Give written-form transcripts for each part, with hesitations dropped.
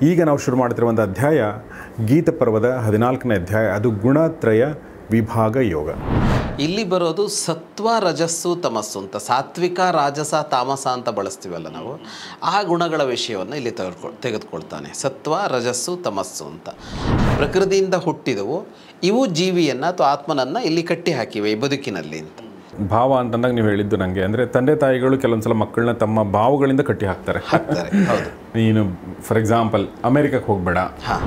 ಈಗ ನಾವು ಶುರು ಮಾಡ್ತಿರುವಂಥ ಅಧ್ಯಾಯ ಗೀತ ಪರ್ವದ 14ನೇ ಅಧ್ಯಾಯ, ಅದು ಗುಣತ್ರಯ ವಿಭಾಗ ಯೋಗ. ಇಲ್ಲಿ ಬರೋದು ಸತ್ವ ರಜಸ್ಸು ತಮಸ್ಸು ಅಂತ, ಸಾತ್ವಿಕ ರಾಜಸ ತಾಮಸ ಅಂತ ಬಳಸ್ತೀವಲ್ಲ ನಾವು, ಆ ಗುಣಗಳ ವಿಷಯವನ್ನು ಇಲ್ಲಿ ತೆಗೆದುಕೊಳ್ತಾನೆ. ಸತ್ವ ರಜಸ್ಸು ತಮಸ್ಸು ಅಂತ ಪ್ರಕೃತಿಯಿಂದ ಹುಟ್ಟಿದವು, ಇವು ಜೀವಿಯನ್ನು ಅಥವಾ ಆತ್ಮನನ್ನು ಇಲ್ಲಿ ಕಟ್ಟಿ ಹಾಕಿವೆ ಈ ಬದುಕಿನಲ್ಲಿ ಅಂತ. ಭಾವ ಅಂತಂದಾಗ ನೀವು ಹೇಳಿದ್ದು ನನಗೆ, ಅಂದರೆ ತಂದೆ ತಾಯಿಗಳು ಕೆಲವೊಂದು ಸಲ ಮಕ್ಕಳನ್ನ ತಮ್ಮ ಭಾವಗಳಿಂದ ಕಟ್ಟಿ ಹಾಕ್ತಾರೆ. ಹೌದು. ನೀನು ಫಾರ್ ಎಕ್ಸಾಂಪಲ್ ಅಮೇರಿಕಕ್ಕೆ ಹೋಗಬೇಡ. ಹಾಂ,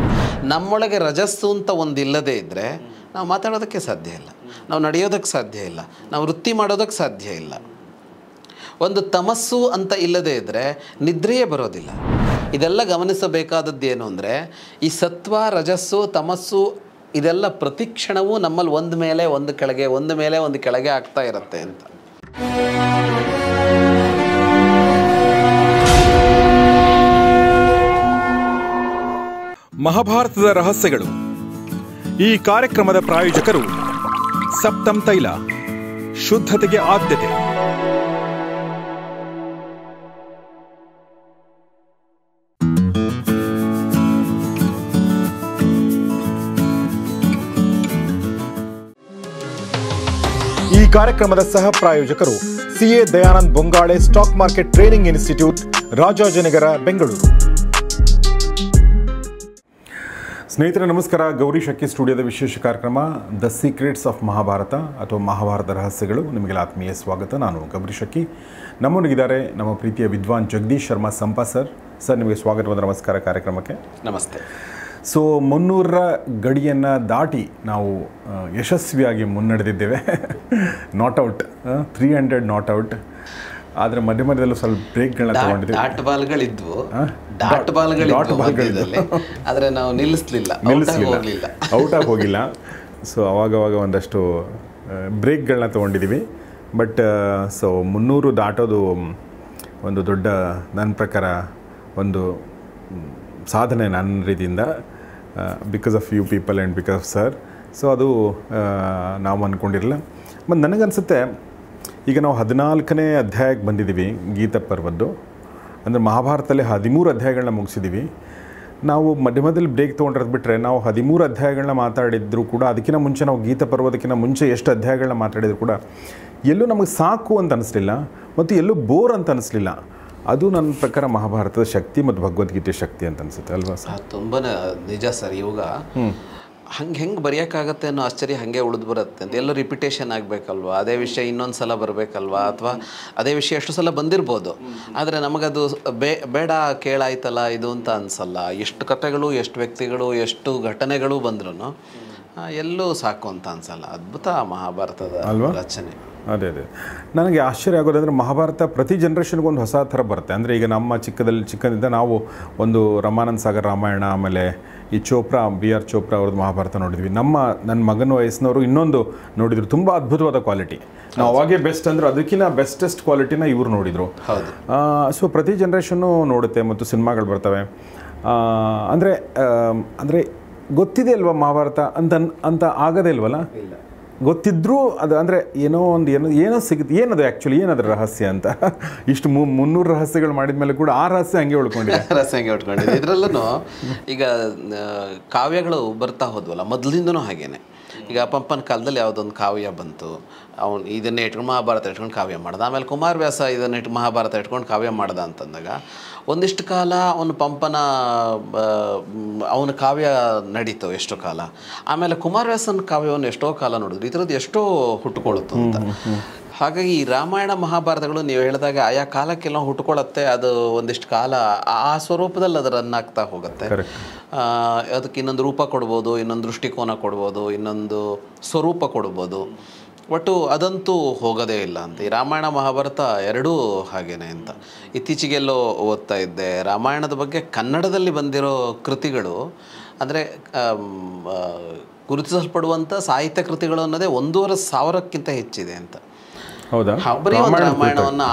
ನಮ್ಮೊಳಗೆ ರಜಸ್ಸು ಅಂತ ಒಂದು ಇಲ್ಲದೇ ಇದ್ದರೆ ನಾವು ಮಾತಾಡೋದಕ್ಕೆ ಸಾಧ್ಯ ಇಲ್ಲ, ನಾವು ನಡೆಯೋದಕ್ಕೆ ಸಾಧ್ಯ ಇಲ್ಲ, ನಾವು ವೃತ್ತಿ ಮಾಡೋದಕ್ಕೆ ಸಾಧ್ಯ ಇಲ್ಲ. ಒಂದು ತಮಸ್ಸು ಅಂತ ಇಲ್ಲದೇ ಇದ್ದರೆ ನಿದ್ರೆಯೇ ಬರೋದಿಲ್ಲ. ಇದೆಲ್ಲ ಗಮನಿಸಬೇಕಾದದ್ದು ಏನು ಅಂದರೆ, ಈ ಸತ್ವ ರಜಸ್ಸು ತಮಸ್ಸು ಇದೆಲ್ಲ ಪ್ರತಿಕ್ಷಣವೂ ನಮ್ಮಲ್ಲಿ ಒಂದು ಮೇಲೆ ಒಂದು ಕೆಳಗೆ, ಒಂದು ಮೇಲೆ ಒಂದು ಕೆಳಗೆ ಆಗ್ತಾ ಇರುತ್ತೆ ಅಂತ. ಮಹಾಭಾರತದ ರಹಸ್ಯಗಳು. ಈ ಕಾರ್ಯಕ್ರಮದ ಪ್ರಾಯೋಜಕರು ಸಪ್ತಮ್ ತೈಲ, ಶುದ್ಧತೆಗೆ ಆದ್ಯತೆ. ಈ ಕಾರ್ಯಕ್ರಮದ ಸಹ ಪ್ರಾಯೋಜಕರು CA Dayanand Bongale stock market training institute, Rajajinagar, Bengaluru. ಸ್ನೇಹಿತರೆ ನಮಸ್ಕಾರ. ಗೌರಿ ಶಕ್ಕಿ ಸ್ಟುಡಿಯೋದ ವಿಶೇಷ ಕಾರ್ಯಕ್ರಮ ದ ಸೀಕ್ರೆಟ್ಸ್ ಆಫ್ ಮಹಾಭಾರತ ಅಥವಾ ಮಹಾಭಾರತ ರಹಸ್ಯಗಳು. ನಿಮಗೆಲ್ಲ ಆತ್ಮೀಯ ಸ್ವಾಗತ. ನಾನು ಗೌರಿ ಶಕ್ಕಿ. ನಮ್ಮೊಂದಿಗಿದ್ದಾರೆ ನಮ್ಮ ಪ್ರೀತಿಯ ವಿದ್ವಾನ್ ಜಗದೀಶ್ ಶರ್ಮಾ ಸಂಪಾ ಸರ್. ನಿಮಗೆ ಸ್ವಾಗತವಾದ ನಮಸ್ಕಾರ ಕಾರ್ಯಕ್ರಮಕ್ಕೆ. ನಮಸ್ತೆ. ಸೊ 300ರ ಗಡಿಯನ್ನು ದಾಟಿ ನಾವು ಯಶಸ್ವಿಯಾಗಿ ಮುನ್ನಡೆದಿದ್ದೇವೆ. Not out 300 not out. ಆದರೆ ಮಧ್ಯ ಮಧ್ಯದಲ್ಲೂ ಸ್ವಲ್ಪ ಬ್ರೇಕ್ಗಳನ್ನ ತಗೊಂಡಿದ್ದೀವಿ. ಡಾಟ್ ಬಾಲ್ಗಳಿದ್ವು, ಆದರೆ ನಾವು ನಿಲ್ಲಿಸಲಿಲ್ಲ, ಔಟಾಗಿ ಹೋಗಿಲ್ಲ. ಸೊ ಅವಾಗವಾಗ ಒಂದಷ್ಟು ಬ್ರೇಕ್ಗಳನ್ನ ತೊಗೊಂಡಿದ್ದೀವಿ. ಬಟ್ ಸೊ 300 ದಾಟೋದು ಒಂದು ದೊಡ್ಡ, ನನ್ನ ಪ್ರಕಾರ ಒಂದು ಸಾಧನೆ ನನ್ನ ರೀತಿಯಿಂದ, because of you people and because of sir. So ಅದು ನಾವು ಅಂದ್ಕೊಂಡಿರಲಿಲ್ಲ. ಮತ್ತು ನನಗನ್ಸುತ್ತೆ ಈಗ ನಾವು 14ನೇ ಅಧ್ಯಾಯಕ್ಕೆ ಬಂದಿದ್ದೀವಿ ಗೀತ ಪರ್ವದ್ದು. ಅಂದರೆ ಮಹಾಭಾರತದಲ್ಲಿ 13 ಅಧ್ಯಾಯಗಳನ್ನ ಮುಗಿಸಿದ್ದೀವಿ. ನಾವು ಮಧ್ಯ ಮಧ್ಯದಲ್ಲಿ ಬ್ರೇಕ್ ತೊಗೊಂಡಿರೋದು ಬಿಟ್ಟರೆ ನಾವು 13 ಅಧ್ಯಾಯಗಳನ್ನ ಮಾತಾಡಿದ್ರು ಕೂಡ, ಅದಕ್ಕಿಂತ ಮುಂಚೆ ನಾವು ಗೀತ ಪರ್ವದಕ್ಕಿಂತ ಮುಂಚೆ ಎಷ್ಟು ಅಧ್ಯಾಯಗಳನ್ನ ಮಾತಾಡಿದ್ರು ಕೂಡ ಎಲ್ಲೂ ನಮಗೆ ಸಾಕು ಅಂತ ಅನ್ನಿಸ್ಲಿಲ್ಲ ಮತ್ತು ಎಲ್ಲೂ ಬೋರ್ ಅಂತ ಅನ್ನಿಸ್ಲಿಲ್ಲ. ಅದು ನನ್ನ ಪ್ರಕಾರ ಮಹಾಭಾರತದ ಶಕ್ತಿ ಮತ್ತು ಭಗವದ್ಗೀತೆ ಶಕ್ತಿ ಅಂತ ಅನಿಸುತ್ತೆ ಅಲ್ವಾ ಸರ್? ತುಂಬ ನಿಜ ಸರ್. ಇವಾಗ ಹೆಂಗೆ ಬರೆಯೋಕ್ಕಾಗತ್ತೆ ಅನ್ನೋ ಆಶ್ಚರ್ಯ ಹಾಗೆ ಉಳಿದು ಬರುತ್ತೆ ಅಂತ. ಎಲ್ಲೋ ರಿಪಿಟೇಷನ್ ಆಗಬೇಕಲ್ವ, ಅದೇ ವಿಷಯ ಇನ್ನೊಂದು ಸಲ ಬರಬೇಕಲ್ವಾ, ಅಥವಾ ಅದೇ ವಿಷಯ ಎಷ್ಟು ಸಲ ಬಂದಿರ್ಬೋದು, ಆದರೆ ನಮಗದು ಬೇಡ ಕೇಳಾಯ್ತಲ್ಲ ಇದು ಅಂತ ಅನಿಸಲ್ಲ. ಎಷ್ಟು ಕಥೆಗಳು, ಎಷ್ಟು ವ್ಯಕ್ತಿಗಳು, ಎಷ್ಟು ಘಟನೆಗಳು ಬಂದ್ರೂ ಎಲ್ಲೂ ಸಾಕು ಅಂತ ಅನಿಸಲ್ಲ. ಅದ್ಭುತ ಮಹಾಭಾರತದ ರಚನೆ. ಅದೇ ನನಗೆ ಆಶ್ಚರ್ಯ ಆಗೋದಂದರೆ ಮಹಾಭಾರತ ಪ್ರತಿ ಜನ್ರೇಷನ್ಗೆ ಒಂದು ಹೊಸ ಥರ ಬರುತ್ತೆ. ಅಂದರೆ ಈಗ ನಮ್ಮ ಚಿಕ್ಕದಿಂದ ನಾವು ಒಂದು ರಮಾನಂದ ಸಾಗರ್ ರಾಮಾಯಣ, ಆಮೇಲೆ ಈ ಬಿ ಆರ್ ಚೋಪ್ರಾ ಅವ್ರದ್ದು ಮಹಾಭಾರತ ನೋಡಿದ್ವಿ. ನನ್ನ ಮಗನ ವಯಸ್ಸಿನವರು ಇನ್ನೊಂದು ನೋಡಿದ್ರು, ತುಂಬ ಅದ್ಭುತವಾದ ಕ್ವಾಲಿಟಿ. ನಾವು ಅವಾಗೇ ಬೆಸ್ಟ್ ಅಂದ್ರೆ ಅದಕ್ಕಿಂತ ಬೆಸ್ಟೆಸ್ಟ್ ಕ್ವಾಲಿಟಿನ ಇವರು ನೋಡಿದರು. ಸೊ ಪ್ರತಿ ಜನ್ರೇಷನ್ನು ನೋಡುತ್ತೆ ಮತ್ತು ಸಿನಿಮಾಗಳು ಬರ್ತವೆ. ಅಂದರೆ ಗೊತ್ತಿದೆ ಅಲ್ವಾ ಮಹಾಭಾರತ ಅಂತ ಆಗೋದೇ ಇಲ್ವಲ್ಲ. ಗೊತ್ತಿದ್ರೂ ಅದು ಅಂದರೆ ಏನೋ ಸಿಗುತ್ತೆ. ಏನದು ಆ್ಯಕ್ಚುಲಿ ಏನದು ರಹಸ್ಯ ಅಂತ ಇಷ್ಟು 300 ರಹಸ್ಯಗಳು ಮಾಡಿದ ಮೇಲೆ ಕೂಡ ಆ ರಹಸ್ಯ ಹಂಗೆ ಉಳ್ಕೊಂಡಿದೆ. ಇದರಲ್ಲೂ ಈಗ ಕಾವ್ಯಗಳು ಬರ್ತಾ ಹೋದ್ವಲ್ಲ, ಮೊದಲಿಂದನೂ ಹಾಗೇನೆ. ಈಗ ಪಂಪನ ಕಾಲದಲ್ಲಿ ಯಾವುದೊಂದು ಕಾವ್ಯ ಬಂತು, ಅವನು ಇದನ್ನೇ ಇಟ್ಕೊಂಡು ಮಹಾಭಾರತ ಇಟ್ಕೊಂಡು ಕಾವ್ಯ ಮಾಡ್ದ. ಆಮೇಲೆ ಕುಮಾರವ್ಯಾಸ ಇದನ್ನ ಮಹಾಭಾರತ ಇಟ್ಕೊಂಡು ಕಾವ್ಯ ಮಾಡ್ದ ಅಂತಂದಾಗ ಒಂದಿಷ್ಟು ಕಾಲ ಅವನ ಕಾವ್ಯ ನಡೀತು ಎಷ್ಟೋ ಕಾಲ. ಆಮೇಲೆ ಕುಮಾರವ್ಯಾಸನ ಕಾವ್ಯವನ್ನು ಎಷ್ಟೋ ಕಾಲ ನೋಡಿದ್ರು. ಈ ಥರದ್ದು ಎಷ್ಟೋ ಹುಟ್ಟುಕೊಳ್ಳುತ್ತು ಅಂತ. ಹಾಗಾಗಿ ಈ ರಾಮಾಯಣ ಮಹಾಭಾರತಗಳು ನೀವು ಹೇಳಿದಾಗ ಆಯಾ ಕಾಲಕ್ಕೆಲ್ಲ ಹುಟ್ಟುಕೊಳ್ಳುತ್ತೆ. ಅದು ಒಂದಿಷ್ಟು ಕಾಲ ಆ ಸ್ವರೂಪದಲ್ಲಿ ಅದು ರನ್ ಆಗ್ತಾ ಹೋಗುತ್ತೆ. ಅದಕ್ಕೆ ಇನ್ನೊಂದು ರೂಪ ಕೊಡ್ಬೋದು, ಇನ್ನೊಂದು ದೃಷ್ಟಿಕೋನ ಕೊಡ್ಬೋದು, ಇನ್ನೊಂದು ಸ್ವರೂಪ ಕೊಡ್ಬೋದು. ಒಟ್ಟು ಅದಂತೂ ಹೋಗೋದೇ ಇಲ್ಲ ಅಂತ. ಈ ರಾಮಾಯಣ ಮಹಾಭಾರತ ಎರಡೂ ಹಾಗೇನೆ ಅಂತ. ಇತ್ತೀಚೆಗೆಲ್ಲೋ ಓದ್ತಾ ಇದ್ದೆ, ರಾಮಾಯಣದ ಬಗ್ಗೆ ಕನ್ನಡದಲ್ಲಿ ಬಂದಿರೋ ಕೃತಿಗಳು ಅಂದರೆ ಗುರುತಿಸಲ್ಪಡುವಂಥ ಸಾಹಿತ್ಯ ಕೃತಿಗಳು ಅನ್ನೋದೇ 1,500,000ಕ್ಕಿಂತ ಹೆಚ್ಚಿದೆ ಅಂತ. ಹೌದಾ? ಬರೀ ಒಂದು ರಾಮಾಯಣವನ್ನು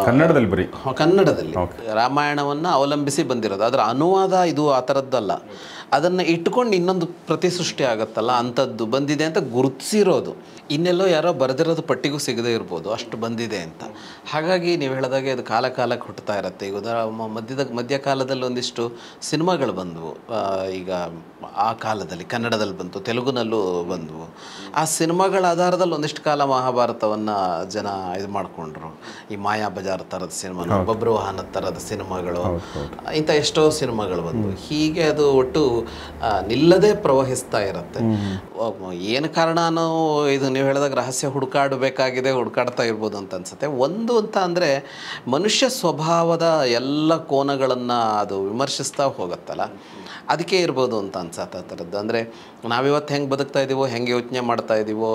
ಕನ್ನಡದಲ್ಲಿ ರಾಮಾಯಣವನ್ನು ಅವಲಂಬಿಸಿ ಬಂದಿರೋದು. ಅದರ ಅನುವಾದ ಇದು ಆ ಥರದ್ದಲ್ಲ. ಅದನ್ನು ಇಟ್ಕೊಂಡು ಇನ್ನೊಂದು ಪ್ರತಿಸೃಷ್ಟಿ ಆಗುತ್ತಲ್ಲ ಅಂಥದ್ದು ಬಂದಿದೆ ಅಂತ ಗುರುತಿಸಿರೋದು. ಇನ್ನೆಲ್ಲೋ ಯಾರೋ ಬರೆದಿರೋದು ಪಟ್ಟಿಗೂ ಸಿಗದೇ ಇರ್ಬೋದು, ಅಷ್ಟು ಬಂದಿದೆ ಅಂತ. ಹಾಗಾಗಿ ನೀವು ಹೇಳಿದಾಗೆ ಅದು ಕಾಲಕ್ಕೆ ಹುಟ್ಟುತ್ತಾ ಇರುತ್ತೆ. ಈಗ ಮಧ್ಯಕಾಲದಲ್ಲಿ ಒಂದಿಷ್ಟು ಸಿನಿಮಾಗಳು ಬಂದವು. ಈಗ ಆ ಕಾಲದಲ್ಲಿ ಕನ್ನಡದಲ್ಲಿ ಬಂತು, ತೆಲುಗುನಲ್ಲೂ ಬಂದವು. ಆ ಸಿನಿಮಾಗಳ ಆಧಾರದಲ್ಲಿ ಒಂದಿಷ್ಟು ಕಾಲ ಮಹಾಭಾರತವನ್ನು ಜನ ಇದು ಮಾಡಿಕೊಂಡ್ರು. ಈ ಮಾಯಾ ಬಜಾರ್ ಥರದ ಸಿನಿಮಾ, ಬಬ್ರುವಾಹನ ಥರದ ಸಿನಿಮಾಗಳು, ಇಂಥ ಎಷ್ಟೋ ಸಿನಿಮಾಗಳು ಬಂದವು. ಹೀಗೆ ಅದು ಒಟ್ಟು ನಿಲ್ಲದೆ ಪ್ರವಹಿಸ್ತಾ ಇರುತ್ತೆ. ಏನು ಕಾರಣನೋ ಇದು ನೀವು ಹೇಳಿದಾಗ ರಹಸ್ಯ ಹುಡುಕಾಡ್ತಾ ಇರ್ಬೋದು ಅಂತ ಅನ್ಸುತ್ತೆ. ಒಂದು ಅಂತ ಅಂದರೆ ಮನುಷ್ಯ ಸ್ವಭಾವದ ಎಲ್ಲ ಕೋನಗಳನ್ನು ಅದು ವಿಮರ್ಶಿಸ್ತಾ ಹೋಗುತ್ತಲ್ಲ, ಅದಕ್ಕೆ ಇರ್ಬೋದು ಅಂತ ಅನ್ಸತ್ತೆ ಆ ಥರದ್ದು. ಅಂದರೆ ನಾವಿವತ್ತು ಹೆಂಗೆ ಬದುಕ್ತಾ ಇದ್ದೀವೋ, ಹೆಂಗೆ ಯೋಚನೆ ಮಾಡ್ತಾ ಇದ್ದೀವೋ,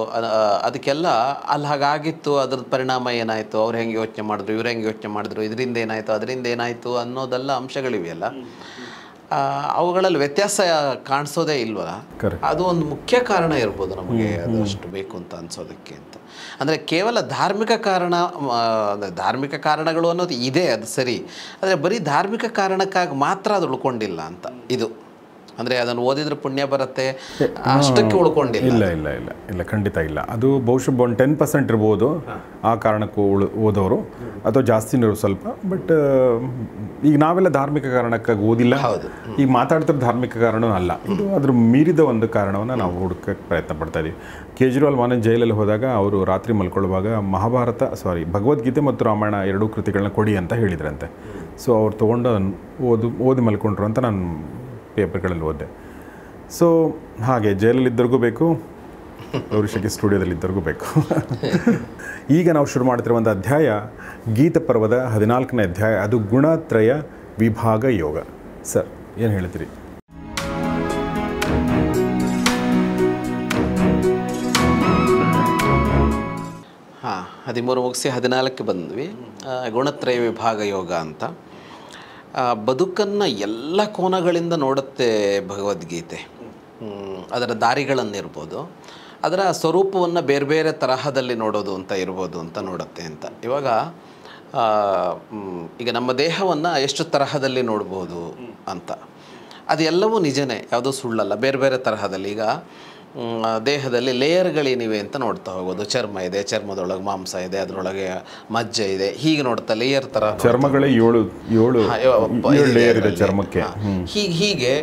ಅದಕ್ಕೆಲ್ಲ ಅಲ್ಲಿ ಹಾಗಾಗಿತ್ತು, ಅದ್ರದ್ದು ಪರಿಣಾಮ ಏನಾಯಿತು, ಅವ್ರು ಹೆಂಗೆ ಯೋಚನೆ ಮಾಡಿದ್ರು, ಇವ್ರು ಹೆಂಗೆ ಯೋಚನೆ ಮಾಡಿದ್ರು, ಇದರಿಂದ ಏನಾಯಿತು, ಅದರಿಂದ ಏನಾಯಿತು ಅನ್ನೋದೆಲ್ಲ ಅಂಶಗಳಿವೆಯಲ್ಲ, ಅವುಗಳಲ್ಲಿ ವ್ಯತ್ಯಾಸ ಕಾಣಿಸೋದೇ ಇಲ್ವಲ್ಲ. ಅದು ಒಂದು ಮುಖ್ಯ ಕಾರಣ ಇರ್ಬೋದು ನಮಗೆ ಅದಷ್ಟು ಬೇಕು ಅಂತ ಅನ್ಸೋದಕ್ಕೆ ಅಂತ. ಅಂದರೆ ಕೇವಲ ಧಾರ್ಮಿಕ ಕಾರಣಗಳು ಅನ್ನೋದು ಇದೆ, ಅದು ಸರಿ. ಆದರೆ ಬರೀ ಧಾರ್ಮಿಕ ಕಾರಣಕ್ಕಾಗಿ ಮಾತ್ರ ಅದು ಉಳ್ಕೊಂಡಿಲ್ಲ ಅಂತ ಇದು. ಅಂದರೆ ಅದನ್ನು ಓದಿದ್ರೆ ಪುಣ್ಯ ಬರುತ್ತೆ ಅಷ್ಟಕ್ಕೆ ಉಳ್ಕೊಂಡಿಲ್ಲ. ಇಲ್ಲ ಖಂಡಿತ ಇಲ್ಲ. ಅದು ಬಹುಶಃ ಒಂದು 10% ಇರ್ಬೋದು ಆ ಕಾರಣಕ್ಕೂ ಓದೋರು, ಅಥವಾ ಜಾಸ್ತಿನೂ ಸ್ವಲ್ಪ. ಬಟ್ ಈಗ ನಾವೆಲ್ಲ ಧಾರ್ಮಿಕ ಕಾರಣಕ್ಕಾಗಿ ಓದಿಲ್ಲ, ಈಗ ಮಾತಾಡ್ತಿರೋ ಧಾರ್ಮಿಕ ಕಾರಣವೂ ಅಲ್ಲ. ಇದು ಅದ್ರ ಮೀರಿದ ಒಂದು ಕಾರಣವನ್ನು ನಾವು ಹುಡುಕಕ್ಕೆ ಪ್ರಯತ್ನ ಪಡ್ತಾ ಇದ್ದೀವಿ. ಕೇಜ್ರಿವಾಲ್ ಮೊನ್ನೆ ಜೈಲಲ್ಲಿ ಹೋದಾಗ ಅವರು ರಾತ್ರಿ ಮಲ್ಕೊಳ್ಳುವಾಗ ಭಗವದ್ಗೀತೆ ಮತ್ತು ರಾಮಾಯಣ ಎರಡೂ ಕೃತಿಗಳನ್ನ ಕೊಡಿ ಅಂತ ಹೇಳಿದ್ರಂತೆ. ಸೊ ಅವ್ರು ತೊಗೊಂಡು ಓದಿ ಮಲ್ಕೊಂಡ್ರು ಅಂತ ನಾನು ಪೇಪರ್ಗಳಲ್ಲಿ ಓದಿದೆ. ಸೊ ಹಾಗೆ ಜೈಲಲ್ಲಿದ್ದರಿಗೂ ಬೇಕು, ಗೌರಿಶಂಕರ್ ಸ್ಟುಡಿಯೋದಲ್ಲಿದ್ದರಿಗೂ ಬೇಕು. ಈಗ ನಾವು ಶುರು ಮಾಡ್ತಿರುವಂಥ ಅಧ್ಯಾಯ ಗೀತ ಪರ್ವದ 14ನೇ ಅಧ್ಯಾಯ, ಅದು ಗುಣತ್ರಯ ವಿಭಾಗ ಯೋಗ. ಸರ್ ಏನು ಹೇಳ್ತೀರಿ? ಹಾಂ, 13 ಮುಗಿಸಿ 14ಕ್ಕೆ ಬಂದ್ವಿ. ಗುಣತ್ರಯ ವಿಭಾಗ ಯೋಗ ಅಂತ. ಬದುಕನ್ನು ಎಲ್ಲ ಕೋನಗಳಿಂದ ನೋಡುತ್ತೆ ಭಗವದ್ಗೀತೆ. ಅದರ ದಾರಿಗಳನ್ನಿರ್ಬೋದು, ಅದರ ಸ್ವರೂಪವನ್ನು ಬೇರೆ ಬೇರೆ ತರಹದಲ್ಲಿ ನೋಡೋದು ಅಂತ ಇರ್ಬೋದು ಅಂತ ನೋಡುತ್ತೆ ಅಂತ. ಈಗ ನಮ್ಮ ದೇಹವನ್ನು ಎಷ್ಟು ತರಹದಲ್ಲಿ ನೋಡ್ಬೋದು ಅಂತ, ಅದು ಎಲ್ಲವೂ ನಿಜನೇ, ಯಾವುದೂ ಸುಳ್ಳಲ್ಲ. ಬೇರೆ ಬೇರೆ ತರಹದಲ್ಲಿ ಈಗ ದೇಹದಲ್ಲಿ ಲೇಯರ್ಗಳೇನಿವೆ ಅಂತ ನೋಡ್ತಾ ಹೋಗೋದು. ಚರ್ಮ ಇದೆ, ಚರ್ಮದೊಳಗೆ ಮಾಂಸ ಇದೆ, ಅದರೊಳಗೆ ಮಜ್ಜೆ ಇದೆ, ಹೀಗೆ ನೋಡ್ತಾ ಲೇಯರ್ ಥರ. ಚರ್ಮಗಳೇ ಏಳು ಲೇಯರ್ ಇದೆ ಚರ್ಮಕ್ಕೆ. ಹೀಗೆ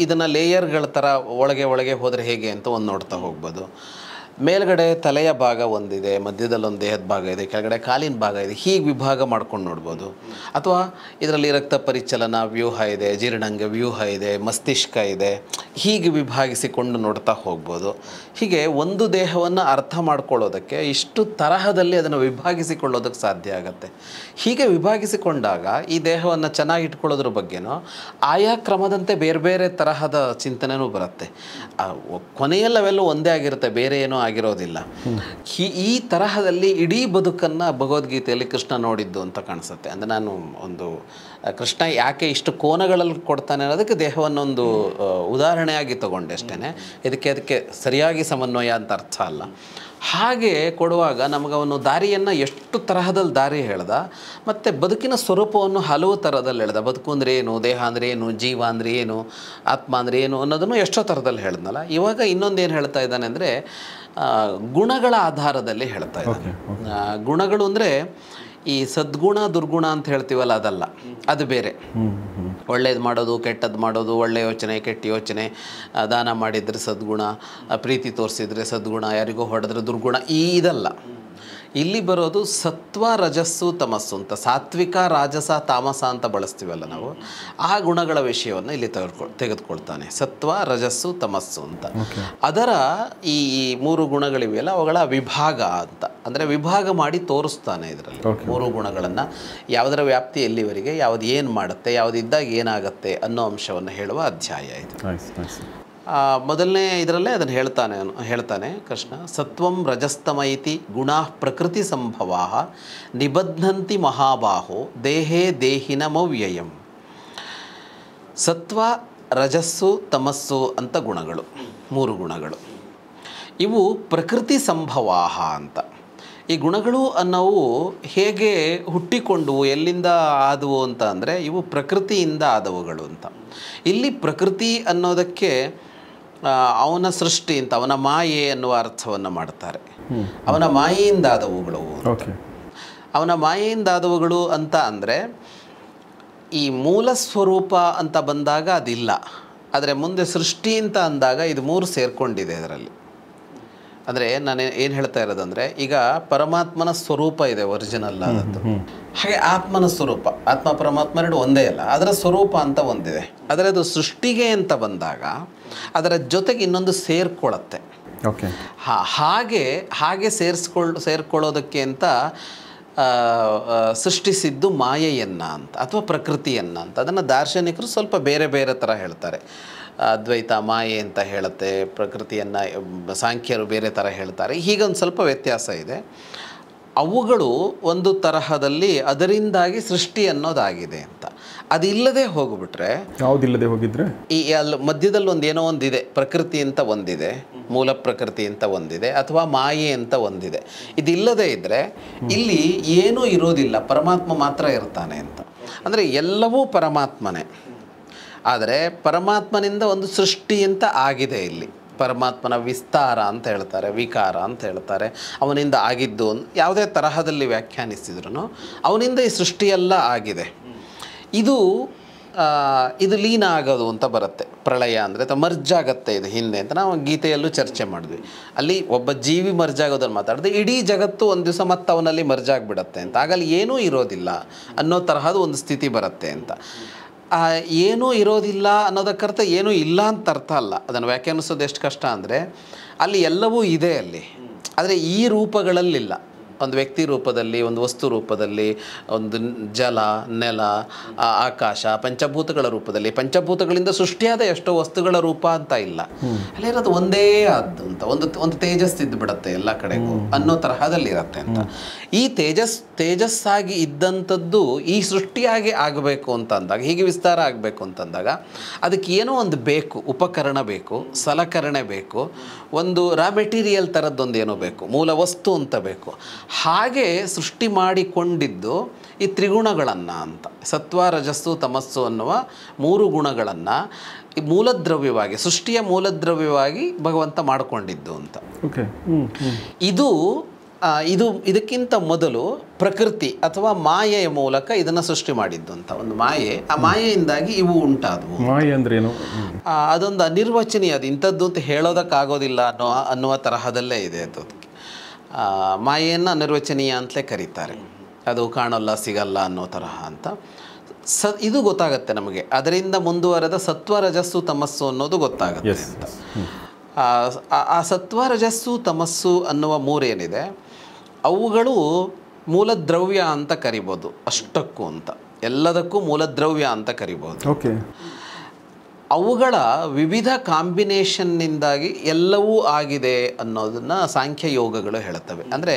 ಇದನ್ನು ಲೇಯರ್ಗಳ ಥರ ಒಳಗೆ ಹೋದರೆ ಹೇಗೆ ಅಂತ ಒಂದು ನೋಡ್ತಾ ಹೋಗ್ಬೋದು. ಮೇಲ್ಗಡೆ ತಲೆಯ ಭಾಗ ಒಂದಿದೆ, ಮಧ್ಯದಲ್ಲಿ ಒಂದು ದೇಹದ ಭಾಗ ಇದೆ, ಕೆಳಗಡೆ ಕಾಲಿನ ಭಾಗ ಇದೆ, ಹೀಗೆ ವಿಭಾಗ ಮಾಡ್ಕೊಂಡು ನೋಡ್ಬೋದು. ಅಥವಾ ಇದರಲ್ಲಿ ರಕ್ತ ಪರಿಚಲನ ವ್ಯೂಹ ಇದೆ, ಜೀರ್ಣಾಂಗ ವ್ಯೂಹ ಇದೆ, ಮಸ್ತಿಷ್ಕ ಇದೆ, ಹೀಗೆ ವಿಭಾಗಿಸಿಕೊಂಡು ನೋಡ್ತಾ ಹೋಗ್ಬೋದು. ಹೀಗೆ ಒಂದು ದೇಹವನ್ನು ಅರ್ಥ ಮಾಡ್ಕೊಳ್ಳೋದಕ್ಕೆ ಇಷ್ಟು ತರಹದಲ್ಲಿ ಅದನ್ನು ವಿಭಾಗಿಸಿಕೊಳ್ಳೋದಕ್ಕೆ ಸಾಧ್ಯ ಆಗುತ್ತೆ. ಹೀಗೆ ವಿಭಾಗಿಸಿಕೊಂಡಾಗ ಈ ದೇಹವನ್ನು ಚೆನ್ನಾಗಿ ಇಟ್ಕೊಳ್ಳೋದ್ರ ಬಗ್ಗೆನೋ ಆಯಾ ಕ್ರಮದಂತೆ ಬೇರೆ ಬೇರೆ ತರಹದ ಚಿಂತನೆನೂ ಬರುತ್ತೆ. ಕೊನೆಯಲ್ಲವೆಲ್ಲೂ ಒಂದೇ ಆಗಿರುತ್ತೆ, ಬೇರೆ ಏನೋ ಆಗಿರೋದಿಲ್ಲ. ಈ ತರಹದಲ್ಲಿ ಇಡೀ ಬದುಕನ್ನು ಭಗವದ್ಗೀತೆಯಲ್ಲಿ ಕೃಷ್ಣ ನೋಡಿದ್ದು ಅಂತ ಕಾಣಿಸುತ್ತೆ. ಅಂದರೆ ನಾನು ಒಂದು ಕೃಷ್ಣ ಯಾಕೆ ಇಷ್ಟು ಕೋನಗಳಲ್ಲಿ ಕೊಡ್ತಾನೆ ಅನ್ನೋದಕ್ಕೆ ದೇಹವನ್ನೊಂದು ಉದಾಹರಣೆಯಾಗಿ ತಗೊಂಡೆ ಅಷ್ಟೇ. ಅದಕ್ಕೆ ಸರಿಯಾಗಿ ಸಮನ್ವಯ ಅಂತ ಅರ್ಥ ಅಲ್ಲ. ಹಾಗೆ ಕೊಡುವಾಗ ನಮಗವನು ದಾರಿಯನ್ನು ಎಷ್ಟು ತರಹದಲ್ಲಿ ದಾರಿ ಹೇಳ್ದ, ಮತ್ತು ಬದುಕಿನ ಸ್ವರೂಪವನ್ನು ಹಲವು ಥರದಲ್ಲಿ ಹೇಳ್ದ. ಬದುಕು ಅಂದರೆ ಏನು, ದೇಹ ಅಂದರೆ ಏನು, ಜೀವ ಅಂದರೆ ಏನು, ಆತ್ಮ ಅಂದರೆ ಏನು ಅನ್ನೋದನ್ನು ಎಷ್ಟೋ ಥರದಲ್ಲಿ ಹೇಳ್ದನಲ್ಲ. ಇವಾಗ ಇನ್ನೊಂದೇನು ಹೇಳ್ತಾ ಇದ್ದಾನೆ ಅಂದರೆ ಗುಣಗಳ ಆಧಾರದಲ್ಲಿ ಹೇಳ್ತಾ ಇದ್ದಾನೆ. ಗುಣಗಳು ಅಂದರೆ ಈ ಸದ್ಗುಣ ದುರ್ಗುಣ ಅಂತ ಹೇಳ್ತೀವಲ್ಲ, ಅದಲ್ಲ, ಅದು ಬೇರೆ. ಒಳ್ಳೇದು ಮಾಡೋದು, ಕೆಟ್ಟದ್ದು ಮಾಡೋದು, ಒಳ್ಳೆ ಯೋಚನೆ, ಕೆಟ್ಟ ಯೋಚನೆ, ದಾನ ಮಾಡಿದರೆ ಸದ್ಗುಣ, ಪ್ರೀತಿ ತೋರಿಸಿದರೆ ಸದ್ಗುಣ, ಯಾರಿಗೋ ಹೊಡೆದ್ರೆ ದುರ್ಗುಣ, ಇದಲ್ಲ. ಇಲ್ಲಿ ಬರೋದು ಸತ್ವ ರಜಸ್ಸು ತಮಸ್ಸು ಅಂತ. ಸಾತ್ವಿಕ ರಾಜಸ ತಾಮಸ ಅಂತ ಬಳಸ್ತೀವಲ್ಲ ನಾವು, ಆ ಗುಣಗಳ ವಿಷಯವನ್ನು ಇಲ್ಲಿ ತೆಗೆದುಕೊಳ್ತಾನೆ. ಸತ್ವ ರಜಸ್ಸು ತಮಸ್ಸು ಅಂತ. ಅದರ ಈ 3 ಗುಣಗಳಿವೆಯಲ್ಲ, ಅವುಗಳ ವಿಭಾಗ ಅಂತ. ಅಂದರೆ ವಿಭಾಗ ಮಾಡಿ ತೋರಿಸ್ತಾನೆ ಇದರಲ್ಲಿ 3 ಗುಣಗಳನ್ನು. ಯಾವುದರ ವ್ಯಾಪ್ತಿ ಎಲ್ಲಿವರೆಗೆ, ಯಾವುದು ಏನು ಮಾಡುತ್ತೆ, ಯಾವುದಿದ್ದಾಗ ಏನಾಗುತ್ತೆ ಅನ್ನೋ ಅಂಶವನ್ನು ಹೇಳುವ ಅಧ್ಯಾಯ ಇದು. ಮೊದಲನೇ ಇದರಲ್ಲೇ ಅದನ್ನು ಹೇಳ್ತಾನೆ ಕೃಷ್ಣ. ಸತ್ವಂ ರಜಸ್ತಮೈತಿ ಗುಣಾ ಪ್ರಕೃತಿ ಸಂಭವಾ ನಿಬಧ್ನಂತಿ ಮಹಾಬಾಹೋ ದೇಹೇ ದೇಹಿನಮವ್ಯಯಂ. ಸತ್ವ ರಜಸ್ಸು ತಮಸ್ಸು ಅಂತ ಗುಣಗಳು, 3 ಗುಣಗಳು. ಇವು ಪ್ರಕೃತಿ ಸಂಭವಾಹ ಅಂತ. ಈ ಗುಣಗಳು ಅನ್ನೋವು ಹೇಗೆ ಹುಟ್ಟಿಕೊಂಡವು, ಎಲ್ಲಿಂದ ಆದವು ಅಂತ ಅಂದರೆ ಇವು ಪ್ರಕೃತಿಯಿಂದ ಆದವುಗಳು ಅಂತ. ಇಲ್ಲಿ ಪ್ರಕೃತಿ ಅನ್ನೋದಕ್ಕೆ ಅವನ ಸೃಷ್ಟಿ ಅಂತ, ಅವನ ಮಾಯೆ ಅನ್ನುವ ಅರ್ಥವನ್ನು ಮಾಡ್ತಾರೆ. ಅವನ ಮಾಯೆಯಿಂದಾದವುಗಳು. ಅವನ ಮಾಯೆಯಿಂದಾದವುಗಳು ಅಂತ ಅಂದರೆ ಈ ಮೂಲ ಸ್ವರೂಪ ಅಂತ ಬಂದಾಗ ಅದಿಲ್ಲ, ಆದರೆ ಮುಂದೆ ಸೃಷ್ಟಿ ಅಂತ ಅಂದಾಗ ಇದು ಮೂರು ಸೇರಿಕೊಂಡಿದೆ ಇದರಲ್ಲಿ. ಅಂದರೆ ನಾನು ಏನು ಹೇಳ್ತಾ ಇರೋದಂದರೆ, ಈಗ ಪರಮಾತ್ಮನ ಸ್ವರೂಪ ಇದೆ ಒರಿಜಿನಲ್ ಆದದ್ದು, ಹಾಗೆ ಆತ್ಮನ ಸ್ವರೂಪ, ಆತ್ಮ ಪರಮಾತ್ಮ ಎರಡು ಒಂದೇ ಅಲ್ಲ, ಅದರ ಸ್ವರೂಪ ಅಂತ ಒಂದಿದೆ. ಆದರೆ ಅದು ಸೃಷ್ಟಿಗೆ ಅಂತ ಬಂದಾಗ ಅದರ ಜೊತೆಗೆ ಇನ್ನೊಂದು ಸೇರ್ಕೊಳ್ಳುತ್ತೆ. ಹಾಗೆ ಸೇರ್ಕೊಳ್ಳೋದಕ್ಕೆ ಅಂತ ಸೃಷ್ಟಿಸಿದ್ದು ಮಾಯೆಯನ್ನು ಅಂತ ಅಥವಾ ಪ್ರಕೃತಿಯನ್ನು ಅಂತ. ಅದನ್ನು ದಾರ್ಶನಿಕರು ಸ್ವಲ್ಪ ಬೇರೆ ಬೇರೆ ಥರ ಹೇಳ್ತಾರೆ. ಅದ್ವೈತ ಮಾಯೆ ಅಂತ ಹೇಳುತ್ತೆ, ಪ್ರಕೃತಿಯನ್ನು ಸಾಂಖ್ಯರು ಬೇರೆ ಥರ ಹೇಳ್ತಾರೆ. ಹೀಗೊಂದು ಸ್ವಲ್ಪ ವ್ಯತ್ಯಾಸ ಇದೆ. ಅವುಗಳು ಒಂದು ತರಹದಲ್ಲಿ ಅದರಿಂದಾಗಿ ಸೃಷ್ಟಿ ಅನ್ನೋದಾಗಿದೆ ಅಂತ. ಅದಿಲ್ಲದೆ ಹೋಗ್ಬಿಟ್ರೆ, ಯಾವುದಿಲ್ಲದೆ ಹೋಗಿದ್ರೆ ಈ ಅಲ್ಲಿ ಮಧ್ಯದಲ್ಲಿ ಏನೋ ಒಂದಿದೆ, ಪ್ರಕೃತಿ ಅಂತ ಒಂದಿದೆ, ಮೂಲ ಪ್ರಕೃತಿ ಅಂತ ಒಂದಿದೆ, ಅಥವಾ ಮಾಯೆ ಅಂತ ಒಂದಿದೆ. ಇದಿಲ್ಲದೆ ಇದ್ದರೆ ಇಲ್ಲಿ ಏನೂ ಇರೋದಿಲ್ಲ, ಪರಮಾತ್ಮ ಮಾತ್ರ ಇರ್ತಾನೆ ಅಂತ. ಅಂದರೆ ಎಲ್ಲವೂ ಪರಮಾತ್ಮನೇ, ಆದರೆ ಪರಮಾತ್ಮನಿಂದ ಒಂದು ಸೃಷ್ಟಿ ಅಂತ ಆಗಿದೆ. ಇಲ್ಲಿ ಪರಮಾತ್ಮನ ವಿಸ್ತಾರ ಅಂತ ಹೇಳ್ತಾರೆ, ವಿಕಾರ ಅಂತ ಹೇಳ್ತಾರೆ. ಅವನಿಂದ ಆಗಿದ್ದು ಯಾವುದೇ ತರಹದಲ್ಲಿ ವ್ಯಾಖ್ಯಾನಿಸಿದ್ರು ಅವನಿಂದ ಈ ಸೃಷ್ಟಿಯೆಲ್ಲ ಆಗಿದೆ. ಇದು ಲೀನ ಆಗೋದು ಅಂತ ಬರುತ್ತೆ. ಪ್ರಳಯ ಅಂದರೆ ಅಥವಾ ಮರ್ಜ್ ಆಗುತ್ತೆ ಇದು ಹಿಂದೆ ಅಂತ ನಾವು ಗೀತೆಯಲ್ಲೂ ಚರ್ಚೆ ಮಾಡಿದ್ವಿ. ಅಲ್ಲಿ ಒಬ್ಬ ಜೀವಿ ಮರ್ಜ್ ಆಗೋದನ್ನು ಮಾತಾಡಿದ್ರೆ ಇಡೀ ಜಗತ್ತು ಒಂದು ದಿವಸ ಮತ್ತೆ ಅವನಲ್ಲಿ ಮರ್ಜ್ ಆಗಿಬಿಡತ್ತೆ ಅಂತ. ಆಗಲ್ಲಿ ಏನೂ ಇರೋದಿಲ್ಲ ಅನ್ನೋ ತರಹದ ಒಂದು ಸ್ಥಿತಿ ಬರುತ್ತೆ ಅಂತ. ಏನೂ ಇರೋದಿಲ್ಲ ಅನ್ನೋದಕ್ಕರ್ಥ ಏನೂ ಇಲ್ಲ ಅಂತ ಅರ್ಥ ಅಲ್ಲ. ಅದನ್ನು ವ್ಯಾಖ್ಯಾನಿಸೋದು ಎಷ್ಟು ಕಷ್ಟ ಅಂದರೆ ಅಲ್ಲಿ ಎಲ್ಲವೂ ಇದೆ ಅಲ್ಲಿ, ಆದರೆ ಈ ರೂಪಗಳಲ್ಲಿಲ್ಲ. ಒಂದು ವ್ಯಕ್ತಿ ರೂಪದಲ್ಲಿ, ಒಂದು ವಸ್ತು ರೂಪದಲ್ಲಿ, ಒಂದು ಜಲ, ನೆಲ, ಆಕಾಶ, ಪಂಚಭೂತಗಳ ರೂಪದಲ್ಲಿ, ಪಂಚಭೂತಗಳಿಂದ ಸೃಷ್ಟಿಯಾದ ಎಷ್ಟೋ ವಸ್ತುಗಳ ರೂಪ ಅಂತ ಇಲ್ಲ. ಅಲ್ಲಿರೋದು ಒಂದೇ ಆದ್ದು ಅಂತ, ಒಂದು ತೇಜಸ್ಸಿದ್ದು ಬಿಡುತ್ತೆ ಎಲ್ಲ ಕಡೆಗೂ ಅನ್ನೋ ತರಹದಲ್ಲಿರುತ್ತೆ ಅಂತ. ಈ ತೇಜಸ್ಸಾಗಿ ಇದ್ದಂಥದ್ದು ಈ ಸೃಷ್ಟಿಯಾಗಿ ಆಗಬೇಕು ಅಂತ ಅಂದಾಗ, ಹೀಗೆ ವಿಸ್ತಾರ ಆಗಬೇಕು ಅಂತಂದಾಗ ಅದಕ್ಕೆ ಏನೋ ಒಂದು ಬೇಕು, ಉಪಕರಣ ಬೇಕು, ಸಲಕರಣೆ ಬೇಕು, ಒಂದು ರಾ ಮೆಟೀರಿಯಲ್ ಥರದ್ದೊಂದು ಏನೋ ಬೇಕು, ಮೂಲ ವಸ್ತು ಅಂತ ಬೇಕು. ಹಾಗೆ ಸೃಷ್ಟಿ ಮಾಡಿಕೊಂಡಿದ್ದು ಈ ತ್ರಿಗುಣಗಳನ್ನು ಅಂತ, ಸತ್ವ, ರಜಸ್ಸು, ತಮಸ್ಸು ಅನ್ನುವ ಮೂರು ಗುಣಗಳನ್ನು ಈ ಮೂಲದ್ರವ್ಯವಾಗಿ, ಸೃಷ್ಟಿಯ ಮೂಲದ್ರವ್ಯವಾಗಿ ಭಗವಂತ ಮಾಡಿಕೊಂಡಿದ್ದು ಅಂತ. ಇದಕ್ಕಿಂತ ಮೊದಲು ಪ್ರಕೃತಿ ಅಥವಾ ಮಾಯೆಯ ಮೂಲಕ ಇದನ್ನು ಸೃಷ್ಟಿ ಮಾಡಿದ್ದು ಅಂತ ಒಂದು ಮಾಯೆ. ಆ ಮಾಯೆಯಿಂದಾಗಿ ಇವು ಉಂಟಾದವು. ಮಾಯೆ ಅಂದ್ರೆ ಏನು? ಅದೊಂದು ಅನಿರ್ವಚನೀಯ, ಅದು ಇಂಥದ್ದು ಅಂತ ಹೇಳೋದಕ್ಕಾಗೋದಿಲ್ಲ ಅನ್ನುವ ತರಹದಲ್ಲೇ ಇದೆ. ಅದು ಮಾಯೆಯನ್ನು ಅನಿರ್ವಚನೀಯ ಅಂತಲೇ ಕರೀತಾರೆ. ಅದು ಕಾಣಲ್ಲ, ಸಿಗಲ್ಲ ಅನ್ನೋ ತರಹ ಅಂತ. ಇದು ಗೊತ್ತಾಗುತ್ತೆ ನಮಗೆ. ಅದರಿಂದ ಮುಂದುವರೆದ ಸತ್ವ, ರಜಸ್ಸು, ತಮಸ್ಸು ಅನ್ನೋದು ಗೊತ್ತಾಗುತ್ತೆ ಅಂತ. ಆ ಸತ್ವ, ರಜಸ್ಸು, ತಮಸ್ಸು ಅನ್ನುವ ಮೂರೇನಿದೆ ಅವುಗಳು ಮೂಲದ್ರವ್ಯ ಅಂತ ಕರಿಬೋದು. ಅಷ್ಟಕ್ಕೂ ಅಂತ, ಎಲ್ಲದಕ್ಕೂ ಮೂಲದ್ರವ್ಯ ಅಂತ ಕರಿಬೋದು. ಅವುಗಳ ವಿವಿಧ ಕಾಂಬಿನೇಷನ್ನಿಂದಾಗಿ ಎಲ್ಲವೂ ಆಗಿದೆ ಅನ್ನೋದನ್ನು ಸಾಂಖ್ಯ ಯೋಗಗಳು ಹೇಳುತ್ತವೆ. ಅಂದರೆ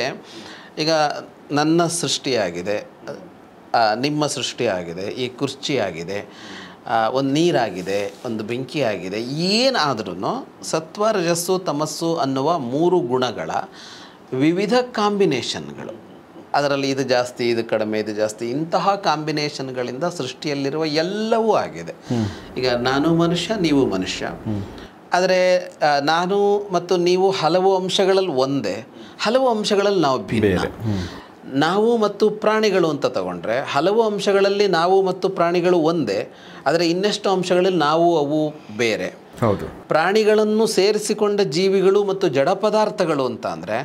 ಈಗ ನನ್ನ ಸೃಷ್ಟಿಯಾಗಿದೆ, ನಿಮ್ಮ ಸೃಷ್ಟಿಯಾಗಿದೆ, ಈ ಕುರ್ಚಿಯಾಗಿದೆ, ಒಂದು ನೀರಾಗಿದೆ, ಒಂದು ಬೆಂಕಿ ಆಗಿದೆ, ಏನಾದ್ರೂ ಸತ್ವ, ರಜಸ್ಸು, ತಮಸ್ಸು ಅನ್ನುವ ಮೂರು ಗುಣಗಳ ವಿವಿಧ ಕಾಂಬಿನೇಷನ್ಗಳು, ಅದರಲ್ಲಿ ಇದು ಜಾಸ್ತಿ, ಇದು ಕಡಿಮೆ, ಇದು ಜಾಸ್ತಿ, ಇಂತಹ ಕಾಂಬಿನೇಷನ್ಗಳಿಂದ ಸೃಷ್ಟಿಯಲ್ಲಿರುವ ಎಲ್ಲವೂ ಆಗಿದೆ. ಈಗ ನಾನು ಮನುಷ್ಯ, ನೀವು ಮನುಷ್ಯ, ಆದರೆ ನಾನು ಮತ್ತು ನೀವು ಹಲವು ಅಂಶಗಳಲ್ಲಿ ಒಂದೇ, ಹಲವು ಅಂಶಗಳಲ್ಲಿ ನಾವು ಭಿನ್ನ. ನಾವು ಮತ್ತು ಪ್ರಾಣಿಗಳು ಅಂತ ತಗೊಂಡ್ರೆ ಹಲವು ಅಂಶಗಳಲ್ಲಿ ನಾವು ಮತ್ತು ಪ್ರಾಣಿಗಳು ಒಂದೇ, ಆದರೆ ಇನ್ನೆಷ್ಟು ಅಂಶಗಳಲ್ಲಿ ನಾವು ಅವು ಬೇರೆ. ಹೌದು. ಪ್ರಾಣಿಗಳನ್ನು ಸೇರಿಸಿಕೊಂಡ ಜೀವಿಗಳು ಮತ್ತು ಜಡ ಪದಾರ್ಥಗಳು ಅಂತ ಅಂದರೆ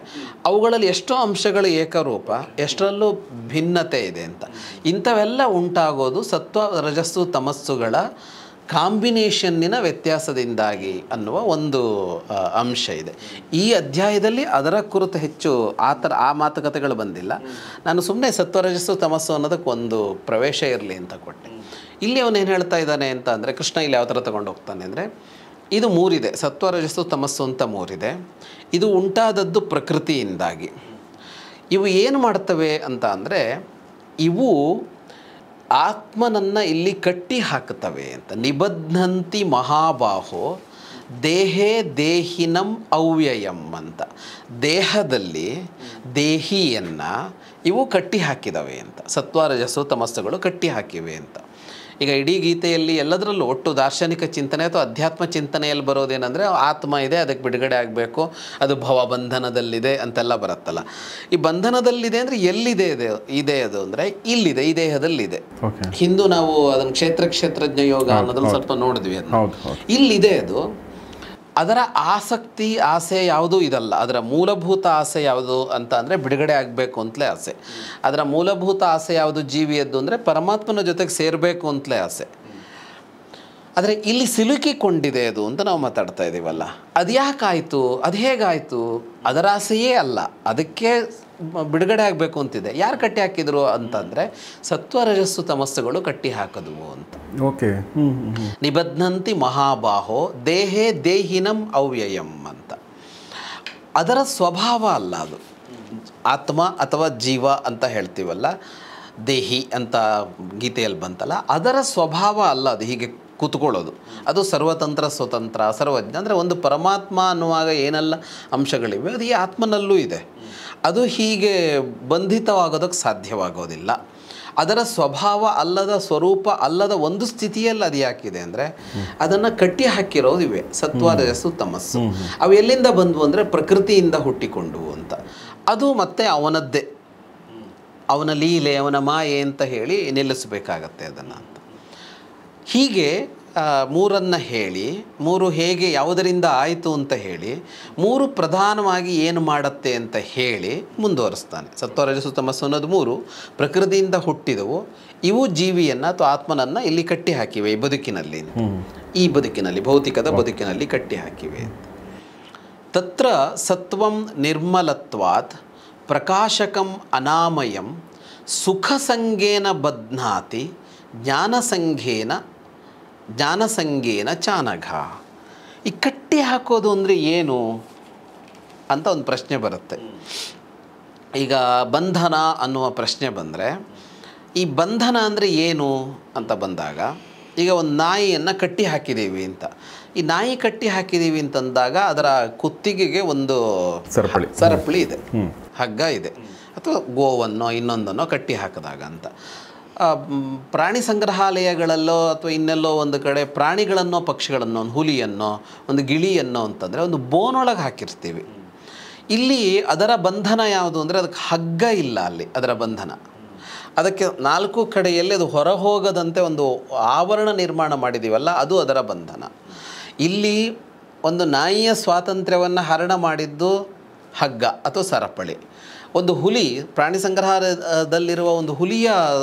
ಅವುಗಳಲ್ಲಿ ಎಷ್ಟೋ ಅಂಶಗಳು ಏಕರೂಪ, ಎಷ್ಟರಲ್ಲೂ ಭಿನ್ನತೆ ಇದೆ ಅಂತ. ಇಂಥವೆಲ್ಲ ಉಂಟಾಗೋದು ಸತ್ವ, ರಜಸ್ಸು, ತಮಸ್ಸುಗಳ ಕಾಂಬಿನೇಷನ್ನಿನ ವ್ಯತ್ಯಾಸದಿಂದಾಗಿ ಅನ್ನುವ ಒಂದು ಅಂಶ ಇದೆ. ಈ ಅಧ್ಯಾಯದಲ್ಲಿ ಅದರ ಕುರಿತು ಹೆಚ್ಚು ಆ ಮಾತುಕತೆಗಳು ಬಂದಿಲ್ಲ. ನಾನು ಸುಮ್ಮನೆ ಸತ್ವರಜಸ್ಸು ತಮಸ್ಸು ಅನ್ನೋದಕ್ಕೆ ಒಂದು ಪ್ರವೇಶ ಇರಲಿ ಅಂತ ಕೊಟ್ಟೆ. ಇಲ್ಲಿ ಅವನು ಏನು ಹೇಳ್ತಾ ಇದ್ದಾನೆ ಅಂತ ಅಂದರೆ, ಕೃಷ್ಣ ಇಲ್ಲಿ ಯಾವ ಥರ ತಗೊಂಡು ಹೋಗ್ತಾನೆ ಅಂದರೆ, ಇದು ಮೂರಿದೆ, ಸತ್ವರಜಸ್ಸು ತಮಸ್ಸು ಅಂತ ಮೂರಿದೆ. ಇದು ಉಂಟಾದದ್ದು ಪ್ರಕೃತಿಯಿಂದಾಗಿ. ಇವು ಏನು ಮಾಡ್ತವೆ ಅಂತ ಅಂದರೆ, ಇವು ಆತ್ಮನನ್ನು ಇಲ್ಲಿ ಕಟ್ಟಿ ಹಾಕ್ತವೆ ಅಂತ. ನಿಬಧ್ನಂತಿ ಮಹಾಬಾಹೋ ದೇಹೇ ದೇಹಿನಂ ಅವ್ಯಯಂ ಅಂತ. ದೇಹದಲ್ಲಿ ದೇಹಿಯನ್ನು ಇವು ಕಟ್ಟಿ ಹಾಕಿದವೆ ಅಂತ, ಸತ್ವ ರಜಸ್ಸು ತಮಸ್ಸುಗಳು ಕಟ್ಟಿ ಹಾಕಿವೆ ಅಂತ. ಈಗ ಇಡೀ ಗೀತೆಯಲ್ಲಿ ಎಲ್ಲದರಲ್ಲೂ ಒಟ್ಟು ದಾರ್ಶನಿಕ ಚಿಂತನೆ ಅಥವಾ ಅಧ್ಯಾತ್ಮ ಚಿಂತನೆಯಲ್ಲಿ ಬರೋದೇನೆಂದರೆ ಆತ್ಮ ಇದೆ, ಅದಕ್ಕೆ ಬಿಡುಗಡೆ ಆಗಬೇಕು, ಅದು ಭವ ಬಂಧನದಲ್ಲಿದೆ ಅಂತೆಲ್ಲ ಬರುತ್ತಲ್ಲ. ಈ ಬಂಧನದಲ್ಲಿದೆ ಅಂದರೆ ಎಲ್ಲಿದೆ ಇದೆ ಅದು ಅಂದರೆ ಇಲ್ಲಿದೆ, ಈ ದೇಹದಲ್ಲಿದೆ. ಹಿಂದೂ ನಾವು ಅದನ್ನು ಕ್ಷೇತ್ರಜ್ಞ ಯೋಗ ಅನ್ನೋದ್ರಲ್ಲಿ ಸ್ವಲ್ಪ ನೋಡಿದ್ವಿ ಅದನ್ನು. ಇಲ್ಲಿದೆ ಅದು. ಅದರ ಆಸೆ ಯಾವುದೂ ಇದಲ್ಲ. ಅದರ ಮೂಲಭೂತ ಆಸೆ ಯಾವುದು ಅಂತ ಅಂದರೆ ಬಿಡುಗಡೆ ಆಗಬೇಕು ಅಂತಲೇ ಆಸೆ. ಅದರ ಮೂಲಭೂತ ಆಸೆ ಯಾವುದು ಜೀವಿಯದ್ದು ಅಂದರೆ ಪರಮಾತ್ಮನ ಜೊತೆಗೆ ಸೇರಬೇಕು ಅಂತಲೇ ಆಸೆ. ಆದರೆ ಇಲ್ಲಿ ಸಿಲುಕಿಕೊಂಡಿದೆ ಅದು ಅಂತ ನಾವು ಮಾತಾಡ್ತಾ ಇದ್ದೀವಲ್ಲ, ಅದು ಯಾಕಾಯಿತು, ಅದು ಹೇಗಾಯಿತು? ಅದರ ಆಸೆಯೇ ಅಲ್ಲ, ಅದಕ್ಕೆ ಬಿಡುಗಡೆ ಆಗಬೇಕು ಅಂತಿದೆ. ಯಾರು ಕಟ್ಟಿ ಹಾಕಿದ್ರು ಅಂತಂದರೆ ಸತ್ವ ರಜಸ್ಸು ತಮಸ್ಸುಗಳು ಕಟ್ಟಿ ಹಾಕಿದ್ವು ಅಂತ. ಓಕೆ. ನಿಬಧ್ನಂತಿ ಮಹಾಬಾಹೋ ದೇಹೇ ದೇಹಿನಂ ಅವ್ಯಯಂ ಅಂತ. ಅದರ ಸ್ವಭಾವ ಅಲ್ಲ ಅದು. ಆತ್ಮ ಅಥವಾ ಜೀವ ಅಂತ ಹೇಳ್ತೀವಲ್ಲ, ದೇಹಿ ಅಂತ ಗೀತೆಯಲ್ಲಿ ಬಂತಲ್ಲ, ಅದರ ಸ್ವಭಾವ ಅಲ್ಲ ಅದು ಹೀಗೆ ಕೂತ್ಕೊಳ್ಳೋದು. ಅದು ಸರ್ವತಂತ್ರ ಸ್ವತಂತ್ರ ಸರ್ವಜ್ಞ ಅಂದರೆ ಒಂದು ಪರಮಾತ್ಮ ಅನ್ನುವಾಗ ಏನೆಲ್ಲ ಅಂಶಗಳಿವೆ ಅದು ಈ ಆತ್ಮನಲ್ಲೂ ಇದೆ. ಅದು ಹೀಗೆ ಬಂಧಿತವಾಗೋದಕ್ಕೆ ಸಾಧ್ಯವಾಗೋದಿಲ್ಲ. ಅದರ ಸ್ವಭಾವ ಅಲ್ಲದ, ಸ್ವರೂಪ ಅಲ್ಲದ ಒಂದು ಸ್ಥಿತಿಯಲ್ಲಿ ಅದು ಯಾಕಿದೆ ಅಂದರೆ ಅದನ್ನು ಕಟ್ಟಿ ಹಾಕಿರೋದು ಇವೆ ಸತ್ವ ರಜಸ್ಸು ತಮಸ್ಸು. ಅವು ಎಲ್ಲಿಂದ ಬಂದವು ಅಂದರೆ ಪ್ರಕೃತಿಯಿಂದ ಹುಟ್ಟಿಕೊಂಡವು ಅಂತ. ಅದು ಮತ್ತೆ ಅವನದ್ದೇ, ಅವನ ಲೀಲೆ, ಅವನ ಮಾಯೆ ಅಂತ ಹೇಳಿ ನಿಲ್ಲಿಸಬೇಕಾಗತ್ತೆ ಅದನ್ನು ಅಂತ. ಹೀಗೆ ಮೂರನ್ನು ಹೇಳಿ, ಮೂರು ಹೇಗೆ ಯಾವುದರಿಂದ ಆಯಿತು ಅಂತ ಹೇಳಿ, ಮೂರು ಪ್ರಧಾನವಾಗಿ ಏನು ಮಾಡುತ್ತೆ ಅಂತ ಹೇಳಿ ಮುಂದುವರಿಸ್ತಾನೆ. ಸತ್ವ ರಜಸ್ಸು ತಮಸ್ಸು ಅನ್ನೋದು ಮೂರು ಪ್ರಕೃತಿಯಿಂದ ಹುಟ್ಟಿದವು. ಇವು ಜೀವಿಯನ್ನು ಅಥವಾ ಆತ್ಮನನ್ನು ಇಲ್ಲಿ ಕಟ್ಟಿ ಹಾಕಿವೆ ಈ ಬದುಕಿನಲ್ಲಿ ಭೌತಿಕದ ಬದುಕಿನಲ್ಲಿ ಕಟ್ಟಿ ಹಾಕಿವೆ. ತತ್ರ ಸತ್ವಂ ನಿರ್ಮಲತ್ವಾತ್ ಪ್ರಕಾಶಕಂ ಅನಾಮಯಂ ಸುಖಸಂಗೇನ ಬಧ್ನಾತಿ ಜ್ಞಾನಸಂಗೇನ ಚಾನಘ. ಈ ಕಟ್ಟಿ ಹಾಕೋದು ಅಂದರೆ ಏನು ಅಂತ ಒಂದು ಪ್ರಶ್ನೆ ಬರುತ್ತೆ. ಈಗ ಬಂಧನ ಅನ್ನುವ ಪ್ರಶ್ನೆ ಬಂದರೆ, ಈ ಬಂಧನ ಅಂದರೆ ಏನು ಅಂತ ಬಂದಾಗ, ಈಗ ಒಂದು ನಾಯಿಯನ್ನು ಕಟ್ಟಿ ಹಾಕಿದ್ದೀವಿ ಅಂತ. ಈ ನಾಯಿ ಕಟ್ಟಿ ಹಾಕಿದ್ದೀವಿ ಅಂತಂದಾಗ ಅದರ ಕುತ್ತಿಗೆಗೆ ಒಂದು ಸರಪಳಿ ಇದೆ, ಹಗ್ಗ ಇದೆ, ಅಥವಾ ಗೋವನ್ನೋ ಇನ್ನೊಂದನ್ನೋ ಕಟ್ಟಿ ಹಾಕಿದಾಗ ಅಂತ. ಪ್ರಾಣಿ ಸಂಗ್ರಹಾಲಯಗಳಲ್ಲೋ ಅಥವಾ ಇನ್ನೆಲ್ಲೋ ಒಂದು ಕಡೆ ಪ್ರಾಣಿಗಳನ್ನೋ ಪಕ್ಷಿಗಳನ್ನೋ, ಒಂದು ಹುಲಿಯನ್ನೋ ಒಂದು ಗಿಳಿಯನ್ನೋ ಅಂತಂದರೆ ಒಂದು ಬೋನೊಳಗೆ ಹಾಕಿರ್ತೀವಿ. ಇಲ್ಲಿ ಅದರ ಬಂಧನ ಯಾವುದು ಅಂದರೆ ಅದಕ್ಕೆ ಹಗ್ಗ ಇಲ್ಲ, ಅಲ್ಲಿ ಅದರ ಬಂಧನ. ಅದಕ್ಕೆ ನಾಲ್ಕು ಕಡೆಯಲ್ಲಿ ಅದು ಹೊರ ಹೋಗದಂತೆ ಒಂದು ಆವರಣ ನಿರ್ಮಾಣ ಮಾಡಿದ್ದೀವಲ್ಲ, ಅದು ಅದರ ಬಂಧನ. ಇಲ್ಲಿ ಒಂದು ನಾಯಿಯ ಸ್ವಾತಂತ್ರ್ಯವನ್ನು ಹರಣ ಮಾಡಿದ್ದು ಹಗ್ಗ ಅಥವಾ ಸರಪಳಿ. ಒಂದು ಹುಲಿ, ಪ್ರಾಣಿ ಸಂಗ್ರಹಾಲಯದಲ್ಲಿರುವ ಒಂದು ಹುಲಿಯ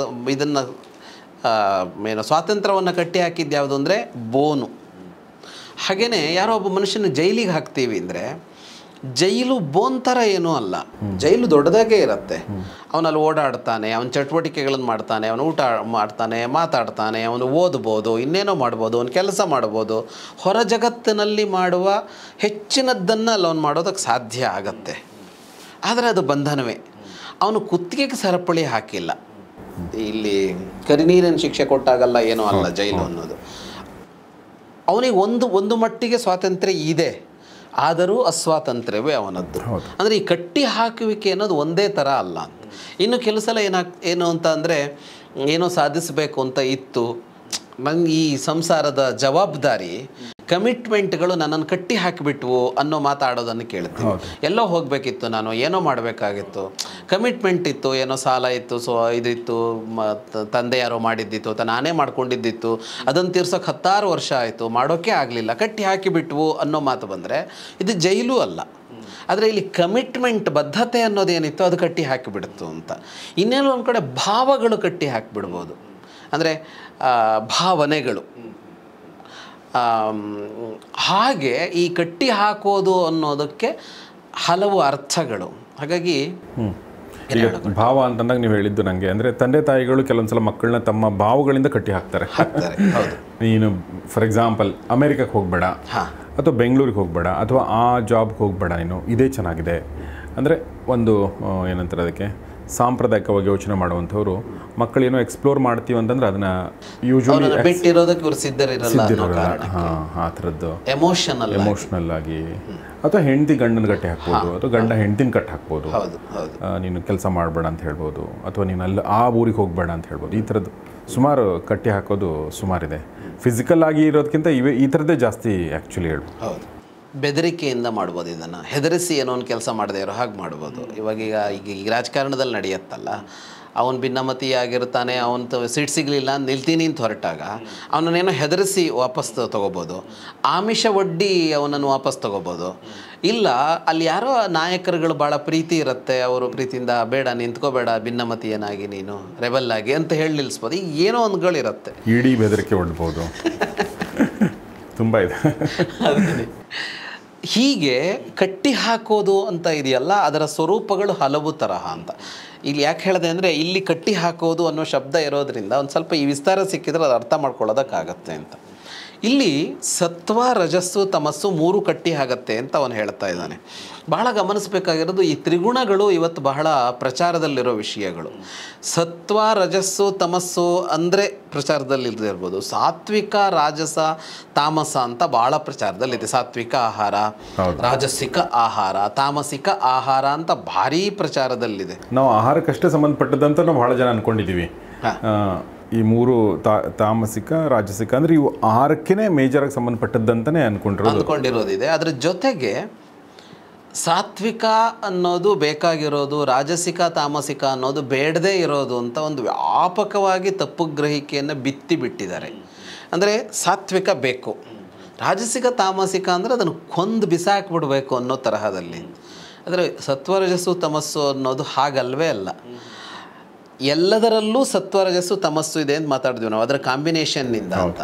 ಇದನ್ನು ಸ್ವಾತಂತ್ರ್ಯವನ್ನು ಕಟ್ಟಿ ಹಾಕಿದ್ದು ಯಾವುದು ಅಂದರೆ ಬೋನು. ಹಾಗೆಯೇ ಯಾರೋ ಒಬ್ಬ ಮನುಷ್ಯನ ಜೈಲಿಗೆ ಹಾಕ್ತೀವಿ ಅಂದರೆ ಜೈಲು ಬೋನ್ ಥರ ಏನೂ ಅಲ್ಲ, ಜೈಲು ದೊಡ್ಡದಾಗೇ ಇರುತ್ತೆ. ಅವನಲ್ಲಿ ಓಡಾಡ್ತಾನೆ, ಅವನ ಚಟುವಟಿಕೆಗಳನ್ನು ಮಾಡ್ತಾನೆ, ಅವನು ಊಟ ಮಾಡ್ತಾನೆ, ಮಾತಾಡ್ತಾನೆ, ಅವನು ಓದ್ಬೋದು, ಇನ್ನೇನೋ ಮಾಡ್ಬೋದು, ಅವನು ಕೆಲಸ ಮಾಡ್ಬೋದು. ಹೊರ ಜಗತ್ತಿನಲ್ಲಿ ಮಾಡುವ ಹೆಚ್ಚಿನದ್ದನ್ನು ಅಲ್ಲಿ ಅವನು ಮಾಡೋದಕ್ಕೆ ಸಾಧ್ಯ ಆಗತ್ತೆ. ಆದರೆ ಅದು ಬಂಧನವೇ. ಅವನು ಕುತ್ತಿಗೆಗೆ ಸರಪಳಿ ಹಾಕಿಲ್ಲ. ಇಲ್ಲಿ ಕರಿನೀರಿನ ಶಿಕ್ಷೆ ಕೊಟ್ಟಾಗಲ್ಲ ಏನೋ ಅಲ್ಲ ಜೈಲು ಅನ್ನೋದು. ಅವನಿಗೆ ಒಂದು ಮಟ್ಟಿಗೆ ಸ್ವಾತಂತ್ರ್ಯ ಇದೆ, ಆದರೂ ಅಸ್ವಾತಂತ್ರ್ಯವೇ ಅವನದ್ದು. ಅಂದರೆ ಈ ಕಟ್ಟಿ ಹಾಕುವಿಕೆ ಅನ್ನೋದು ಒಂದೇ ಥರ ಅಲ್ಲ ಅಂತ. ಇನ್ನು ಕೆಲವು ಸಲ ಏನು ಅಂತ ಅಂದರೆ ಏನೋ ಸಾಧಿಸಬೇಕು ಅಂತ ಇತ್ತು, ನಂಗೆ ಈ ಸಂಸಾರದ ಜವಾಬ್ದಾರಿ, ಕಮಿಟ್ಮೆಂಟ್ಗಳು ನನ್ನನ್ನು ಕಟ್ಟಿ ಹಾಕಿಬಿಟ್ವು ಅನ್ನೋ ಮಾತಾಡೋದನ್ನು ಕೇಳ್ತೀವಿ. ಎಲ್ಲೋ ಹೋಗಬೇಕಿತ್ತು, ನಾನು ಏನೋ ಮಾಡಬೇಕಾಗಿತ್ತು, ಕಮಿಟ್ಮೆಂಟ್ ಇತ್ತು, ಏನೋ ಸಾಲ ಇತ್ತು, ಇದಿತ್ತು, ತಂದೆ ಯಾರೋ ಮಾಡಿದ್ದಿತ್ತು ಅಥವಾ ನಾನೇ ಮಾಡ್ಕೊಂಡಿದ್ದಿತ್ತು, ಅದನ್ನು ತೀರ್ಸೋಕೆ 10 ವರ್ಷ ಆಯಿತು, ಮಾಡೋಕ್ಕೆ ಆಗಲಿಲ್ಲ, ಕಟ್ಟಿ ಹಾಕಿಬಿಟ್ವು ಅನ್ನೋ ಮಾತು ಬಂದರೆ ಇದು ಜೈಲು ಅಲ್ಲ. ಆದರೆ ಇಲ್ಲಿ ಕಮಿಟ್ಮೆಂಟ್, ಬದ್ಧತೆ ಅನ್ನೋದೇನಿತ್ತು ಅದು ಕಟ್ಟಿ ಹಾಕಿಬಿಡ್ತು ಅಂತ. ಇನ್ನೇನೋ ಒಂದು ಕಡೆ ಭಾವಗಳು ಕಟ್ಟಿ ಹಾಕಿಬಿಡ್ಬೋದು. ಅಂದರೆ ಭಾವನೆಗಳು. ಹಾಗೆ ಈ ಕಟ್ಟಿ ಹಾಕೋದು ಅನ್ನೋದಕ್ಕೆ ಹಲವು ಅರ್ಥಗಳು. ಹಾಗಾಗಿ ಭಾವ ಅಂತಂದಾಗ ನೀವು ಹೇಳಿದ್ದು ನನಗೆ ಅಂದರೆ ತಂದೆ ತಾಯಿಗಳು ಕೆಲವೊಂದ್ಸಲ ಮಕ್ಕಳನ್ನ ತಮ್ಮ ಭಾವಗಳಿಂದ ಕಟ್ಟಿ ಹಾಕ್ತಾರೆ. ನೀನು ಫಾರ್ ಎಕ್ಸಾಂಪಲ್ ಅಮೇರಿಕಕ್ಕೆ ಹೋಗಬೇಡ, ಅಥವಾ ಬೆಂಗಳೂರಿಗೆ ಹೋಗಬೇಡ, ಅಥವಾ ಆ ಜಾಬ್ಗೆ ಹೋಗಬೇಡ, ನೀನು ಇದೇ ಚೆನ್ನಾಗಿದೆ ಅಂದರೆ ಒಂದು ಏನಂತಾರೆ ಅದಕ್ಕೆ ಸಾಂಪ್ರದಾಯಿಕವಾಗಿ ಯೋಚನೆ ಮಾಡುವಂಥವ್ರು ಮಕ್ಕಳೇನೋ ಎಕ್ಸ್ಪ್ಲೋರ್ ಮಾಡ್ತೀವಿ ಅಂತಂದ್ರೆ ಅದನ್ನ ಯೂಶುವಲಿ ಬಿಟ್ಟಿರೋದಕ್ಕೆ ಇವ್ರು ಸಿದ್ಧರಿರಲ್ಲ. ಆ ಥರದ್ದು ಎಮೋಷನಲ್ ಆಗಿ, ಅಥವಾ ಹೆಂಡತಿ ಗಂಡನ ಗಟ್ಟಿ ಹಾಕ್ಬೋದು, ಅಥವಾ ಗಂಡ ಹೆಂಡತಿನ ಕಟ್ಟಿ ಹಾಕ್ಬೋದು, ನೀನು ಕೆಲಸ ಮಾಡಬೇಡ ಅಂತ ಹೇಳ್ಬೋದು, ಅಥವಾ ನೀನು ಅಲ್ಲಿ ಆ ಊರಿಗೆ ಹೋಗಬೇಡ ಅಂತ ಹೇಳ್ಬೋದು. ಈ ಥರದ್ದು ಸುಮಾರು ಕಟ್ಟಿ ಹಾಕೋದು ಸುಮಾರಿದೆ. ಫಿಸಿಕಲ್ ಆಗಿ ಇರೋದಕ್ಕಿಂತ ಈ ಥರದ್ದೇ ಜಾಸ್ತಿ ಆ್ಯಕ್ಚುಲಿ ಹೇಳ್ಬೋದು. ಹೌದು, ಬೆದರಿಕೆಯಿಂದ ಮಾಡ್ಬೋದು ಇದನ್ನು. ಹೆದರಿಸಿ ಏನೋ ಒಂದು ಕೆಲಸ ಮಾಡದೇ ಇರೋ ಹಾಗೆ ಮಾಡ್ಬೋದು. ಈಗ ರಾಜಕಾರಣದಲ್ಲಿ ನಡೆಯುತ್ತಲ್ಲ, ಅವನು ಭಿನ್ನಮತಿ ಆಗಿರ್ತಾನೆ, ಅವನು ಸೀಟ್ ಸಿಗಲಿಲ್ಲ ನಿಲ್ತೀನಿ ಅಂತ ಹೊರಟಾಗ ಅವನನ್ನೇನೋ ಹೆದರಿಸಿ ವಾಪಸ್ ತೊಗೋಬೋದು, ಆಮಿಷ ಒಡ್ಡಿ ಅವನನ್ನು ವಾಪಸ್ ತೊಗೋಬೋದು. ಇಲ್ಲ, ಅಲ್ಲಿ ಯಾರೋ ನಾಯಕರುಗಳು ಭಾಳ ಪ್ರೀತಿ ಇರುತ್ತೆ, ಅವರು ಪ್ರೀತಿಯಿಂದ ಬೇಡ ನಿಂತ್ಕೋಬೇಡ ಭಿನ್ನಮತಿಯನಾಗಿ ನೀನು ರೆಬಲ್ ಆಗಿ ಅಂತ ಹೇಳಿ ನಿಲ್ಲಿಸ್ಬೋದು. ಈಗ ಏನೋ ಒಂದುಗಳಿರುತ್ತೆ, ಇಡೀ ಬೆದರಿಕೆ ಒಡ್ಬೋದು. ತುಂಬ ಇದೆ. ಹೀಗೆ ಕಟ್ಟಿ ಹಾಕೋದು ಅಂತ ಇದೆಯಲ್ಲ, ಅದರ ಸ್ವರೂಪಗಳು ಹಲವು ತರಹ ಅಂತ. ಇಲ್ಲಿ ಯಾಕೆ ಹೇಳಿದೆ ಅಂದರೆ, ಇಲ್ಲಿ ಕಟ್ಟಿ ಹಾಕೋದು ಅನ್ನೋ ಶಬ್ದ ಇರೋದ್ರಿಂದ ಒಂದು ಸ್ವಲ್ಪ ಈ ವಿಸ್ತಾರ ಸಿಕ್ಕಿದ್ರೆ ಅದು ಅರ್ಥ ಮಾಡ್ಕೊಳ್ಳೋದಕ್ಕಾಗತ್ತೆ ಅಂತ. ಇಲ್ಲಿ ಸತ್ವ, ರಜಸ್ಸು, ತಮಸ್ಸು 3 ಕಟ್ಟಿ ಆಗತ್ತೆ ಅಂತ ಅವನು ಹೇಳ್ತಾ ಇದ್ದಾನೆ. ಬಹಳ ಗಮನಿಸಬೇಕಾಗಿರೋದು, ಈ ತ್ರಿಗುಣಗಳು ಇವತ್ತು ಬಹಳ ಪ್ರಚಾರದಲ್ಲಿರೋ ವಿಷಯಗಳು. ಸತ್ವ, ರಜಸ್ಸು, ತಮಸ್ಸು ಅಂದರೆ ಪ್ರಚಾರದಲ್ಲಿರ್ಬೋದು. ಸಾತ್ವಿಕ, ರಾಜಸ, ತಾಮಸ ಅಂತ ಭಾಳ ಪ್ರಚಾರದಲ್ಲಿದೆ. ಸಾತ್ವಿಕ ಆಹಾರ, ರಾಜಸಿಕ ಆಹಾರ, ತಾಮಸಿಕ ಆಹಾರ ಅಂತ ಭಾರೀ ಪ್ರಚಾರದಲ್ಲಿದೆ. ನಾವು ಆಹಾರಕ್ಕಷ್ಟೇ ಸಂಬಂಧಪಟ್ಟದಂತ ನಾವು ಭಾಳ ಜನ ಅಂದ್ಕೊಂಡಿದ್ದೀವಿ. ಈ 3 ತಾಮಸಿಕ, ರಾಜಸಿಕ ಅಂದರೆ ಇವು ಆಹಾರಕ್ಕೇ ಮೇಜರಾಗಿ ಸಂಬಂಧಪಟ್ಟದ್ದಂತಲೇ ಅಂದ್ಕೊಂಡಿರೋದಿದೆ. ಅದರ ಜೊತೆಗೆ ಸಾತ್ವಿಕ ಅನ್ನೋದು ಬೇಕಾಗಿರೋದು, ರಾಜಸಿಕ, ತಾಮಸಿಕ ಅನ್ನೋದು ಬೇಡದೇ ಇರೋದು ಅಂತ ಒಂದು ವ್ಯಾಪಕವಾಗಿ ತಪ್ಪು ಗ್ರಹಿಕೆಯನ್ನು ಬಿಟ್ಟಿದ್ದಾರೆ. ಅಂದರೆ ಸಾತ್ವಿಕ ಬೇಕು, ರಾಜಸಿಕ, ತಾಮಸಿಕ ಅಂದರೆ ಅದನ್ನು ಕೊಂದು ಬಿಸಾಕ್ಬಿಡ್ಬೇಕು ಅನ್ನೋ ತರಹದಲ್ಲಿ. ಆದರೆ ಸತ್ವರಜಸ್ಸು, ತಮಸ್ಸು ಅನ್ನೋದು ಹಾಗಲ್ವೇ ಅಲ್ಲ. ಎಲ್ಲದರಲ್ಲೂ ಸತ್ವರಜಸ್ಸು, ತಮಸ್ಸು ಇದೆ ಅಂತ ಮಾತಾಡಿದ್ವಿ ನಾವು, ಅದರ ಕಾಂಬಿನೇಷನ್ನಿಂದ ಅಂತ.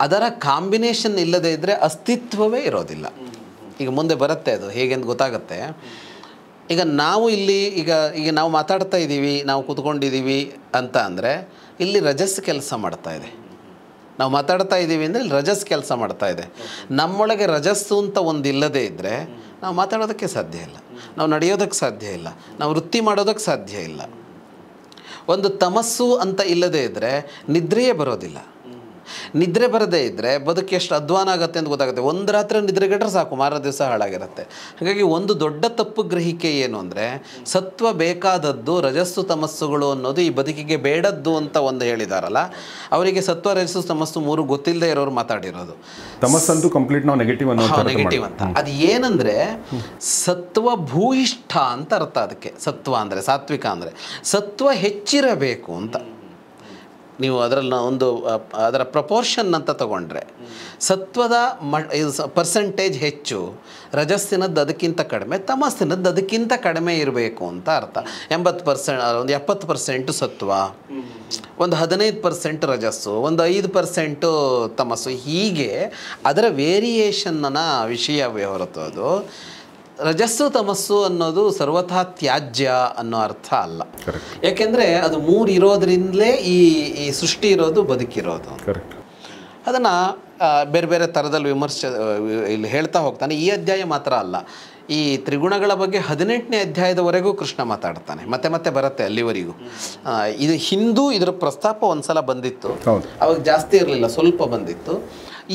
ಅದರ ಕಾಂಬಿನೇಷನ್ ಇಲ್ಲದೇ ಇದ್ದರೆ ಅಸ್ತಿತ್ವವೇ ಇರೋದಿಲ್ಲ. ಈಗ ಮುಂದೆ ಬರುತ್ತೆ ಅದು ಹೇಗೆ ಅಂತ ಗೊತ್ತಾಗುತ್ತೆ. ಈಗ ನಾವು ಇಲ್ಲಿ ಈಗ ನಾವು ಮಾತಾಡ್ತಾ ಇದ್ದೀವಿ, ನಾವು ಕೂತ್ಕೊಂಡಿದ್ದೀವಿ ಅಂತ ಅಂದರೆ ಇಲ್ಲಿ ರಜಸ್ ಕೆಲಸ ಮಾಡ್ತಾ ಇದೆ. ನಾವು ಮಾತಾಡ್ತಾ ಇದ್ದೀವಿ ಅಂದರೆ ಇಲ್ಲಿ ರಜಸ್ ಕೆಲಸ ಮಾಡ್ತಾ ಇದೆ. ನಮ್ಮೊಳಗೆ ರಜಸ್ಸು ಅಂತ ಒಂದು ಇಲ್ಲದೇ ಇದ್ದರೆ ನಾವು ಮಾತಾಡೋದಕ್ಕೆ ಸಾಧ್ಯ ಇಲ್ಲ, ನಾವು ನಡೆಯೋದಕ್ಕೆ ಸಾಧ್ಯ ಇಲ್ಲ, ನಾವು ವೃತ್ತಿ ಮಾಡೋದಕ್ಕೆ ಸಾಧ್ಯ ಇಲ್ಲ. ಒಂದು ತಮಸ್ಸು ಅಂತ ಇಲ್ಲದೇ ಇದ್ದರೆ ನಿದ್ರೆಯೇ ಬರೋದಿಲ್ಲ. ನಿದ್ರೆ ಬರದೇ ಇದ್ದರೆ ಬದುಕು ಎಷ್ಟು ಅಧ್ವಾನ ಆಗುತ್ತೆ ಅಂತ ಗೊತ್ತಾಗುತ್ತೆ. ಒಂದು ರಾತ್ರಿ ನಿದ್ರೆಗೆಟ್ರೆ ಸಾಕು, ಮಾರೋ ದಿವಸ ಹಾಳಾಗಿರುತ್ತೆ. ಹಾಗಾಗಿ ಒಂದು ದೊಡ್ಡ ತಪ್ಪು ಗ್ರಹಿಕೆ ಏನು ಅಂದರೆ, ಸತ್ವ ಬೇಕಾದದ್ದು, ರಜಸ್ಸು ತಮಸ್ಸುಗಳು ಅನ್ನೋದು ಈ ಬದುಕಿಗೆ ಬೇಡದ್ದು ಅಂತ ಒಂದು ಹೇಳಿದಾರಲ್ಲ, ಅವರಿಗೆ ಸತ್ವ, ರಜಸ್ಸು, ತಮಸ್ಸು 3 ಗೊತ್ತಿಲ್ಲದೆ ಇರೋರು ಮಾತಾಡಿರೋದು. ತಮಸ್ಸಂತೂ ಕಂಪ್ಲೀಟ್ ನಾವು ನೆಗೆಟಿವ್ ಅಂತ. ಅದು ಏನಂದರೆ ಸತ್ವ ಭೂಯಿಷ್ಠ ಅಂತ ಅರ್ಥ. ಅದಕ್ಕೆ ಸತ್ವ ಅಂದರೆ, ಸಾತ್ವಿಕ ಅಂದರೆ ಸತ್ವ ಹೆಚ್ಚಿರಬೇಕು ಅಂತ. ನೀವು ಅದರ ಪ್ರಪೋರ್ಷನ್ ಅಂತ ತಗೊಂಡ್ರೆ ಸತ್ವದ ಪರ್ಸೆಂಟೇಜ್ ಹೆಚ್ಚು, ರಜಸ್ಸಿನದ್ದು ಅದಕ್ಕಿಂತ ಕಡಿಮೆ, ತಮಸ್ಸಿನದ್ದು ಅದಕ್ಕಿಂತ ಕಡಿಮೆ ಇರಬೇಕು ಅಂತ ಅರ್ಥ. 80%, ಒಂದು 70% ಸತ್ವ, ಒಂದು 15% ರಜಸ್ಸು, ಒಂದು 5% ತಮಸ್ಸು. ಹೀಗೆ ಅದರ ವೇರಿಯೇಷನ್ನ ವಿಷಯವೇ ಹೊರತು ಅದು ರಜಸ್ಸು ತಮಸ್ಸು ಅನ್ನೋದು ಸರ್ವಥಾ ತ್ಯಾಜ್ಯ ಅನ್ನೋ ಅರ್ಥ ಅಲ್ಲ. ಯಾಕೆಂದರೆ ಅದು 3 ಇರೋದ್ರಿಂದಲೇ ಈ ಸೃಷ್ಟಿ ಇರೋದು, ಬದುಕಿರೋದು. ಅದನ್ನು ಬೇರೆ ಬೇರೆ ಥರದಲ್ಲಿ ಇಲ್ಲಿ ಹೇಳ್ತಾ ಹೋಗ್ತಾನೆ. ಈ ಅಧ್ಯಾಯ ಮಾತ್ರ ಅಲ್ಲ, ಈ ತ್ರಿಗುಣಗಳ ಬಗ್ಗೆ 18ನೇ ಅಧ್ಯಾಯದವರೆಗೂ ಕೃಷ್ಣ ಮಾತಾಡ್ತಾನೆ. ಮತ್ತೆ ಬರುತ್ತೆ ಅಲ್ಲಿವರೆಗೂ. ಇದು ಹಿಂದೂ ಇದರ ಪ್ರಸ್ತಾಪ ಒಂದ್ಸಲ ಬಂದಿತ್ತು, ಅವಾಗ ಜಾಸ್ತಿ ಇರಲಿಲ್ಲ, ಸ್ವಲ್ಪ ಬಂದಿತ್ತು.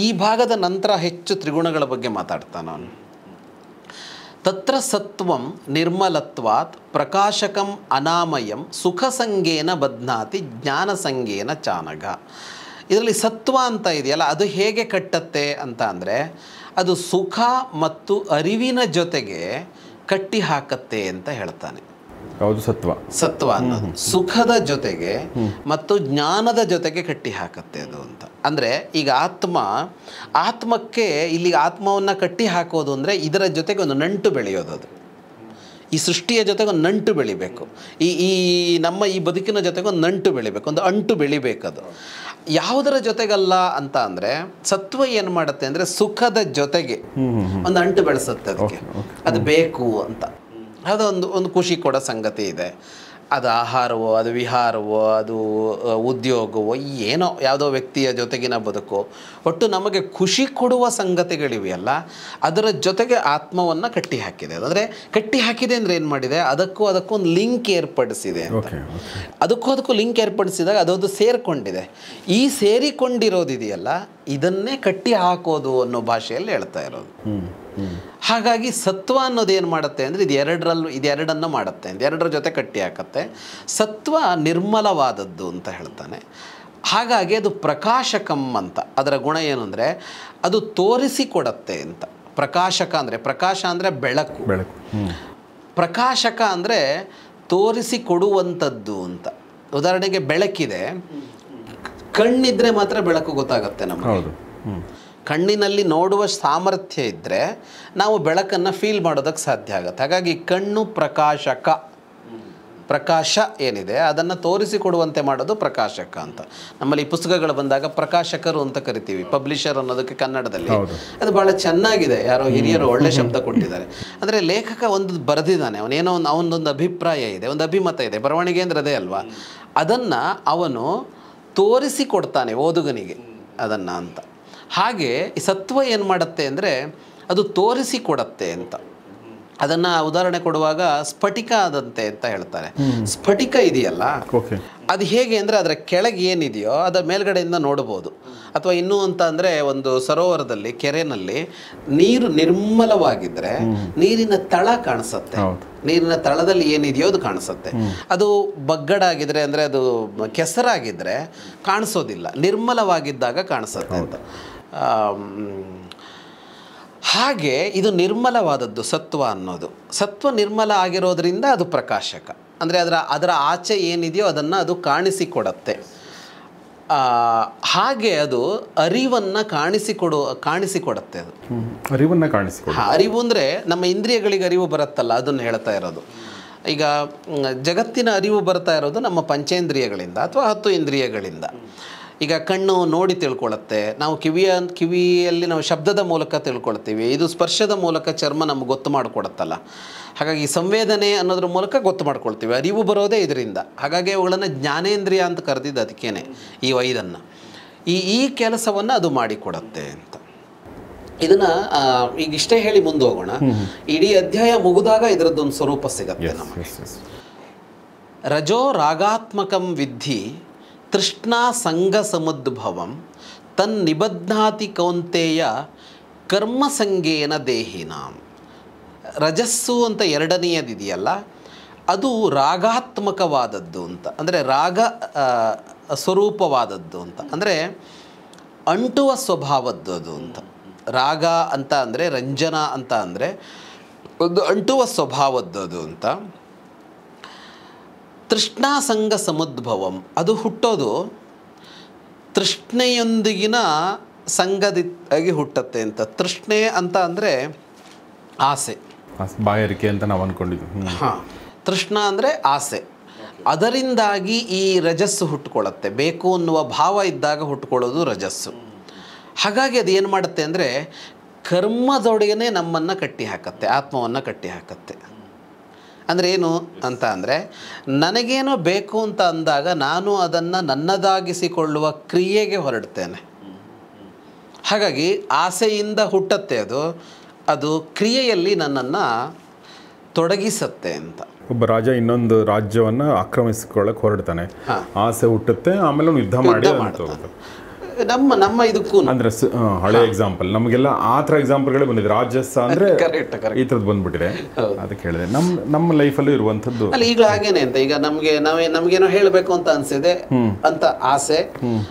ಈ ಭಾಗದ ನಂತರ ಹೆಚ್ಚು ತ್ರಿಗುಣಗಳ ಬಗ್ಗೆ ಮಾತಾಡ್ತಾನೆ ಅವನು. ತತ್ರ ಸತ್ವಂ ನಿರ್ಮಲತ್ವಾತ್ ಪ್ರಕಾಶಕಂ ಅನಾಮಯಂ ಸುಖಸಂಗೇನ ಬಧ್ನಾತಿ ಜ್ಞಾನಸಂಗೇನ ಚಾನಗ. ಇದರಲ್ಲಿ ಸತ್ವ ಅಂತ ಇದೆಯಲ್ಲ, ಅದು ಹೇಗೆ ಕಟ್ಟತ್ತೆ ಅಂತ ಅಂದರೆ, ಅದು ಸುಖ ಮತ್ತು ಅರಿವಿನ ಜೊತೆಗೆ ಕಟ್ಟಿ ಹಾಕತ್ತೆ ಅಂತ ಹೇಳ್ತಾನೆ. ಹೌದು, ಸತ್ವ ಅನ್ನೋದು ಸುಖದ ಜೊತೆಗೆ ಮತ್ತು ಜ್ಞಾನದ ಜೊತೆಗೆ ಕಟ್ಟಿ ಹಾಕತ್ತೆ ಅದು ಅಂತ. ಅಂದರೆ ಈಗ ಆತ್ಮಕ್ಕೆ ಇಲ್ಲಿ ಆತ್ಮವನ್ನು ಕಟ್ಟಿ ಹಾಕೋದು ಅಂದರೆ ಇದರ ಜೊತೆಗೆ ಒಂದು ನಂಟು ಬೆಳೆಯೋದು. ಅದು ಈ ಸೃಷ್ಟಿಯ ಜೊತೆಗೆ ಒಂದು ನಂಟು ಬೆಳಿಬೇಕು, ಈ ನಮ್ಮ ಈ ಬದುಕಿನ ಜೊತೆಗೆ ಒಂದು ನಂಟು ಬೆಳಿಬೇಕು, ಒಂದು ಅಂಟು ಬೆಳಿಬೇಕದು. ಯಾವುದರ ಜೊತೆಗಲ್ಲ ಅಂತ ಅಂದರೆ, ಸತ್ವ ಏನು ಮಾಡುತ್ತೆ ಅಂದರೆ ಸುಖದ ಜೊತೆಗೆ ಒಂದು ಅಂಟು ಬೆಳೆಸುತ್ತೆ. ಅದಕ್ಕೆ ಅದು ಬೇಕು ಅಂತ, ಅದು ಒಂದು ಖುಷಿ ಕೊಡೋ ಸಂಗತಿ ಇದೆ. ಅದು ಆಹಾರವೋ, ಅದು ವಿಹಾರವೋ, ಅದು ಉದ್ಯೋಗವೋ, ಏನೋ ಯಾವುದೋ ವ್ಯಕ್ತಿಯ ಜೊತೆಗಿನ ಬದುಕು, ಒಟ್ಟು ನಮಗೆ ಖುಷಿ ಕೊಡುವ ಸಂಗತಿಗಳಿವೆಯಲ್ಲ, ಅದರ ಜೊತೆಗೆ ಆತ್ಮವನ್ನು ಕಟ್ಟಿ ಹಾಕಿದೆ. ಅಂದರೆ ಕಟ್ಟಿ ಹಾಕಿದೆ ಅಂದರೆ ಏನು ಮಾಡಿದೆ, ಅದಕ್ಕೂ ಒಂದು ಲಿಂಕ್ ಏರ್ಪಡಿಸಿದೆ ಅಂತ. ಅದಕ್ಕೂ ಲಿಂಕ್ ಏರ್ಪಡಿಸಿದಾಗ ಅದೊಂದು ಸೇರಿಕೊಂಡಿದೆ. ಈ ಸೇರಿಕೊಂಡಿರೋದಿದೆಯಲ್ಲ, ಇದನ್ನೇ ಕಟ್ಟಿ ಹಾಕೋದು ಅನ್ನೋ ಭಾಷೆಯಲ್ಲಿ ಹೇಳ್ತಾ ಇರೋದು. ಹಾಗಾಗಿ ಸತ್ವ ಅನ್ನೋದು ಏನು ಮಾಡುತ್ತೆ ಅಂದರೆ ಇದೆರಡನ್ನು ಮಾಡುತ್ತೆ, ಇದೆರಡರ ಜೊತೆ ಕಟ್ಟಿ ಹಾಕತ್ತೆ. ಸತ್ವ ನಿರ್ಮಲವಾದದ್ದು ಅಂತ ಹೇಳ್ತಾನೆ. ಹಾಗಾಗಿ ಅದು ಪ್ರಕಾಶಕಂ ಅಂತ. ಅದರ ಗುಣ ಏನು ಅಂದರೆ ಅದು ತೋರಿಸಿಕೊಡತ್ತೆ ಅಂತ. ಪ್ರಕಾಶಕ ಅಂದರೆ, ಪ್ರಕಾಶ ಅಂದರೆ ಬೆಳಕು, ಪ್ರಕಾಶಕ ಅಂದರೆ ತೋರಿಸಿಕೊಡುವಂಥದ್ದು ಅಂತ. ಉದಾಹರಣೆಗೆ ಬೆಳಕಿದೆ, ಕಣ್ಣಿದ್ರೆ ಮಾತ್ರ ಬೆಳಕು ಗೊತ್ತಾಗತ್ತೆ ನಮಗೆ. ಕಣ್ಣಿನಲ್ಲಿ ನೋಡುವ ಸಾಮರ್ಥ್ಯ ಇದ್ದರೆ ನಾವು ಬೆಳಕನ್ನು ಫೀಲ್ ಮಾಡೋದಕ್ಕೆ ಸಾಧ್ಯ ಆಗುತ್ತೆ. ಹಾಗಾಗಿ ಕಣ್ಣು ಪ್ರಕಾಶಕ, ಪ್ರಕಾಶ ಏನಿದೆ ಅದನ್ನು ತೋರಿಸಿಕೊಡುವಂತೆ ಮಾಡೋದು ಪ್ರಕಾಶಕ ಅಂತ. ನಮ್ಮಲ್ಲಿ ಪುಸ್ತಕಗಳು ಬಂದಾಗ ಪ್ರಕಾಶಕರು ಅಂತ ಕರಿತೀವಿ, ಪಬ್ಲಿಷರ್ ಅನ್ನೋದಕ್ಕೆ ಕನ್ನಡದಲ್ಲಿ. ಅದು ಭಾಳ ಚೆನ್ನಾಗಿದೆ, ಯಾರೋ ಹಿರಿಯರು ಒಳ್ಳೆ ಶಬ್ದ ಕೊಟ್ಟಿದ್ದಾರೆ. ಅಂದರೆ ಲೇಖಕ ಒಂದು ಬರೆದಿದ್ದಾನೆ, ಅವನೇನೋ ಅವನೊಂದು ಅಭಿಪ್ರಾಯ ಇದೆ, ಒಂದು ಅಭಿಮತ ಇದೆ. ಬರವಣಿಗೆ ಅಂದರೆ ಅದೇ ಅಲ್ವಾ, ಅದನ್ನು ಅವನು ತೋರಿಸಿಕೊಡ್ತಾನೆ ಓದುಗನಿಗೆ ಅದನ್ನು ಅಂತ. ಹಾಗೆ ಈ ಸತ್ವ ಏನು ಮಾಡುತ್ತೆ ಅಂದರೆ ಅದು ತೋರಿಸಿಕೊಡತ್ತೆ ಅಂತ. ಅದನ್ನು ಉದಾಹರಣೆ ಕೊಡುವಾಗ ಸ್ಫಟಿಕ ಆದಂತೆ ಅಂತ ಹೇಳ್ತಾರೆ. ಸ್ಫಟಿಕ ಇದೆಯಲ್ಲ, ಅದು ಹೇಗೆ ಅಂದರೆ ಅದರ ಕೆಳಗೆ ಏನಿದೆಯೋ ಅದರ ಮೇಲ್ಗಡೆಯಿಂದ ನೋಡ್ಬೋದು. ಅಥವಾ ಇನ್ನೂ ಅಂತ ಅಂದರೆ ಒಂದು ಸರೋವರದಲ್ಲಿ, ಕೆರೆಯಲ್ಲಿ ನೀರು ನಿರ್ಮಲವಾಗಿದ್ದರೆ ನೀರಿನ ತಳ ಕಾಣಿಸುತ್ತೆ. ನೀರಿನ ತಳದಲ್ಲಿ ಏನಿದೆಯೋ ಅದು ಕಾಣಿಸುತ್ತೆ. ಅದು ಬಗ್ಗಡಾಗಿದ್ದರೆ ಅಂದರೆ ಅದು ಕೆಸರಾಗಿದ್ದರೆ ಕಾಣಿಸೋದಿಲ್ಲ, ನಿರ್ಮಲವಾಗಿದ್ದಾಗ ಕಾಣಿಸುತ್ತೆ ಅಂತ. ಹಾಗೆ ಇದು ನಿರ್ಮಲವಾದದ್ದು ಸತ್ವ ಅನ್ನೋದು. ಸತ್ವ ನಿರ್ಮಲ ಆಗಿರೋದ್ರಿಂದ ಅದು ಪ್ರಕಾಶಕ. ಅಂದರೆ ಅದರ ಆಚೆ ಏನಿದೆಯೋ ಅದನ್ನು ಅದು ಕಾಣಿಸಿಕೊಡತ್ತೆ. ಹಾಗೆ ಅದು ಅರಿವನ್ನು ಕಾಣಿಸಿಕೊಡುತ್ತೆ. ಅದು ಅರಿವನ್ನು ಕಾಣಿಸಿಕೊಡುತ್ತೆ. ಅರಿವು ಅಂದರೆ ನಮ್ಮ ಇಂದ್ರಿಯಗಳಿಗೆ ಅರಿವು ಬರುತ್ತಲ್ಲ, ಅದನ್ನು ಹೇಳ್ತಾ ಇರೋದು. ಈಗ ಜಗತ್ತಿನ ಅರಿವು ಬರ್ತಾ ಇರೋದು ನಮ್ಮ ಪಂಚೇಂದ್ರಿಯಗಳಿಂದ ಅಥವಾ 10 ಇಂದ್ರಿಯಗಳಿಂದ. ಈಗ ಕಣ್ಣು ನೋಡಿ ತಿಳ್ಕೊಳ್ಳುತ್ತೆ, ನಾವು ಕಿವಿಯಲ್ಲಿ ನಾವು ಶಬ್ದದ ಮೂಲಕ ತಿಳ್ಕೊಳ್ತೀವಿ, ಇದು ಸ್ಪರ್ಶದ ಮೂಲಕ ಚರ್ಮ ನಮ್ಗೆ ಗೊತ್ತು ಮಾಡಿಕೊಡುತ್ತಲ್ಲ. ಹಾಗಾಗಿ ಸಂವೇದನೆ ಅನ್ನೋದ್ರ ಮೂಲಕ ಗೊತ್ತು ಮಾಡ್ಕೊಳ್ತೀವಿ, ಅರಿವು ಬರೋದೇ ಇದರಿಂದ. ಹಾಗಾಗಿ ಅವುಗಳನ್ನು ಜ್ಞಾನೇಂದ್ರಿಯ ಅಂತ ಕರೆದಿದ್ದು ಅದಕ್ಕೇನೆ, ಈ 5 ಈ ಕೆಲಸವನ್ನು ಅದು ಮಾಡಿಕೊಡುತ್ತೆ ಅಂತ. ಇದನ್ನು ಈಗ ಇಷ್ಟೇ ಹೇಳಿ ಮುಂದೆ ಹೋಗೋಣ. ಇಡೀ ಅಧ್ಯಾಯ ಮುಗಿದಾಗ ಇದರದ್ದೊಂದು ಸ್ವರೂಪ ಸಿಗತ್ತೆ ನಮಗೆ. ರಜೋ ರಾಗಾತ್ಮಕಂ ವಿದ್ಧಿ ತೃಷ್ಣಾ ಸಂಗ ಸಮುದ್ಭವಂ ತನ್ನಿಬಧ್ನಾತಿ ಕೌಂತೆಯ ಕರ್ಮಸಂಗೇನ ದೇಹಿನಾಂ. ರಜಸ್ಸು ಅಂತ ಎರಡನೆಯದಿದೆಯಲ್ಲ, ಅದು ರಾಗಾತ್ಮಕವಾದದ್ದು ಅಂತ. ಅಂದರೆ ರಾಗ ಸ್ವರೂಪವಾದದ್ದು ಅಂತ, ಅಂದರೆ ಅಂಟುವ ಸ್ವಭಾವದ್ದು ಅದು ಅಂತ. ರಾಗ ಅಂತ ಅಂದರೆ, ರಂಜನ ಅಂತ ಅಂದರೆ ಒಂದು ಅಂಟುವ ಸ್ವಭಾವದ್ದು ಅದು ಅಂತ. ತೃಷ್ಣಾಸಂಗ ಸಮುದ್ಭವಂ, ಅದು ಹುಟ್ಟೋದು ತೃಷ್ಣೆಯೊಂದಿಗಿನ ಸಂಗದಿಯಾಗಿ ಹುಟ್ಟತ್ತೆ ಅಂತ. ತೃಷ್ಣೆ ಅಂತ ಅಂದರೆ ಆಸೆ, ಬಾಯಾರಿಕೆ ಅಂತ ನಾವು ಅಂದ್ಕೊಂಡಿದ್ವಿ. ತೃಷ್ಣ ಅಂದರೆ ಆಸೆ. ಅದರಿಂದಾಗಿ ಈ ರಜಸ್ಸು ಹುಟ್ಟುಕೊಳ್ಳುತ್ತೆ. ಬೇಕು ಅನ್ನುವ ಭಾವ ಇದ್ದಾಗ ಹುಟ್ಟುಕೊಳ್ಳೋದು ರಜಸ್ಸು. ಹಾಗಾಗಿ ಅದು ಏನು ಮಾಡುತ್ತೆ ಅಂದರೆ ಕರ್ಮದೊಡಗನೆ ನಮ್ಮನ್ನು ಕಟ್ಟಿ ಹಾಕತ್ತೆ, ಆತ್ಮವನ್ನು ಕಟ್ಟಿ ಹಾಕತ್ತೆ. ಅಂದರೆ ಏನು ಅಂತ ಅಂದರೆ, ನನಗೇನೋ ಬೇಕು ಅಂತ ಅಂದಾಗ ನಾನು ಅದನ್ನು ನನ್ನದಾಗಿಸಿಕೊಳ್ಳುವ ಕ್ರಿಯೆಗೆ ಹೊರಡ್ತೇನೆ. ಹಾಗಾಗಿ ಆಸೆಯಿಂದ ಹುಟ್ಟತ್ತೆ ಅದು ಕ್ರಿಯೆಯಲ್ಲಿ ನನ್ನನ್ನು ತೊಡಗಿಸತ್ತೆ ಅಂತ. ಒಬ್ಬ ರಾಜ ಇನ್ನೊಂದು ರಾಜ್ಯವನ್ನು ಆಕ್ರಮಿಸಿಕೊಳ್ಳಕ್ಕೆ ಹೊರಡ್ತಾನೆ, ಆಸೆ ಹುಟ್ಟುತ್ತೆ, ಆಮೇಲೆ ಯುದ್ಧ ಮಾಡಿ ನಮ್ಮ ಇದಕ್ಕೂ ಅಂದ್ರೆ ಹಳೆ ಎಕ್ಸಾಂಪಲ್ ನಮಗೆಲ್ಲ ಆ ಥರ ಎಕ್ಸಾಂಪಲ್ಗಳೇ ಬಂದಿದೆ. ರಾಜಸ್ಸ ಅಂದ್ರೆ ಈ ಥರದ್ದು ಬಂದ್ಬಿಟ್ಟಿದೆ. ಅದಕ್ಕೆ ಹೇಳಿದೆ ನಮ್ಮ ಲೈಫಲ್ಲೂ ಇರುವಂಥದ್ದು ಅಲ್ಲ. ಈಗ ಹಾಗೇನೆ ಅಂತ, ಈಗ ನಮ್ಗೇನೋ ಹೇಳಬೇಕು ಅಂತ ಅನ್ಸಿದೆ ಅಂತ ಆಸೆ,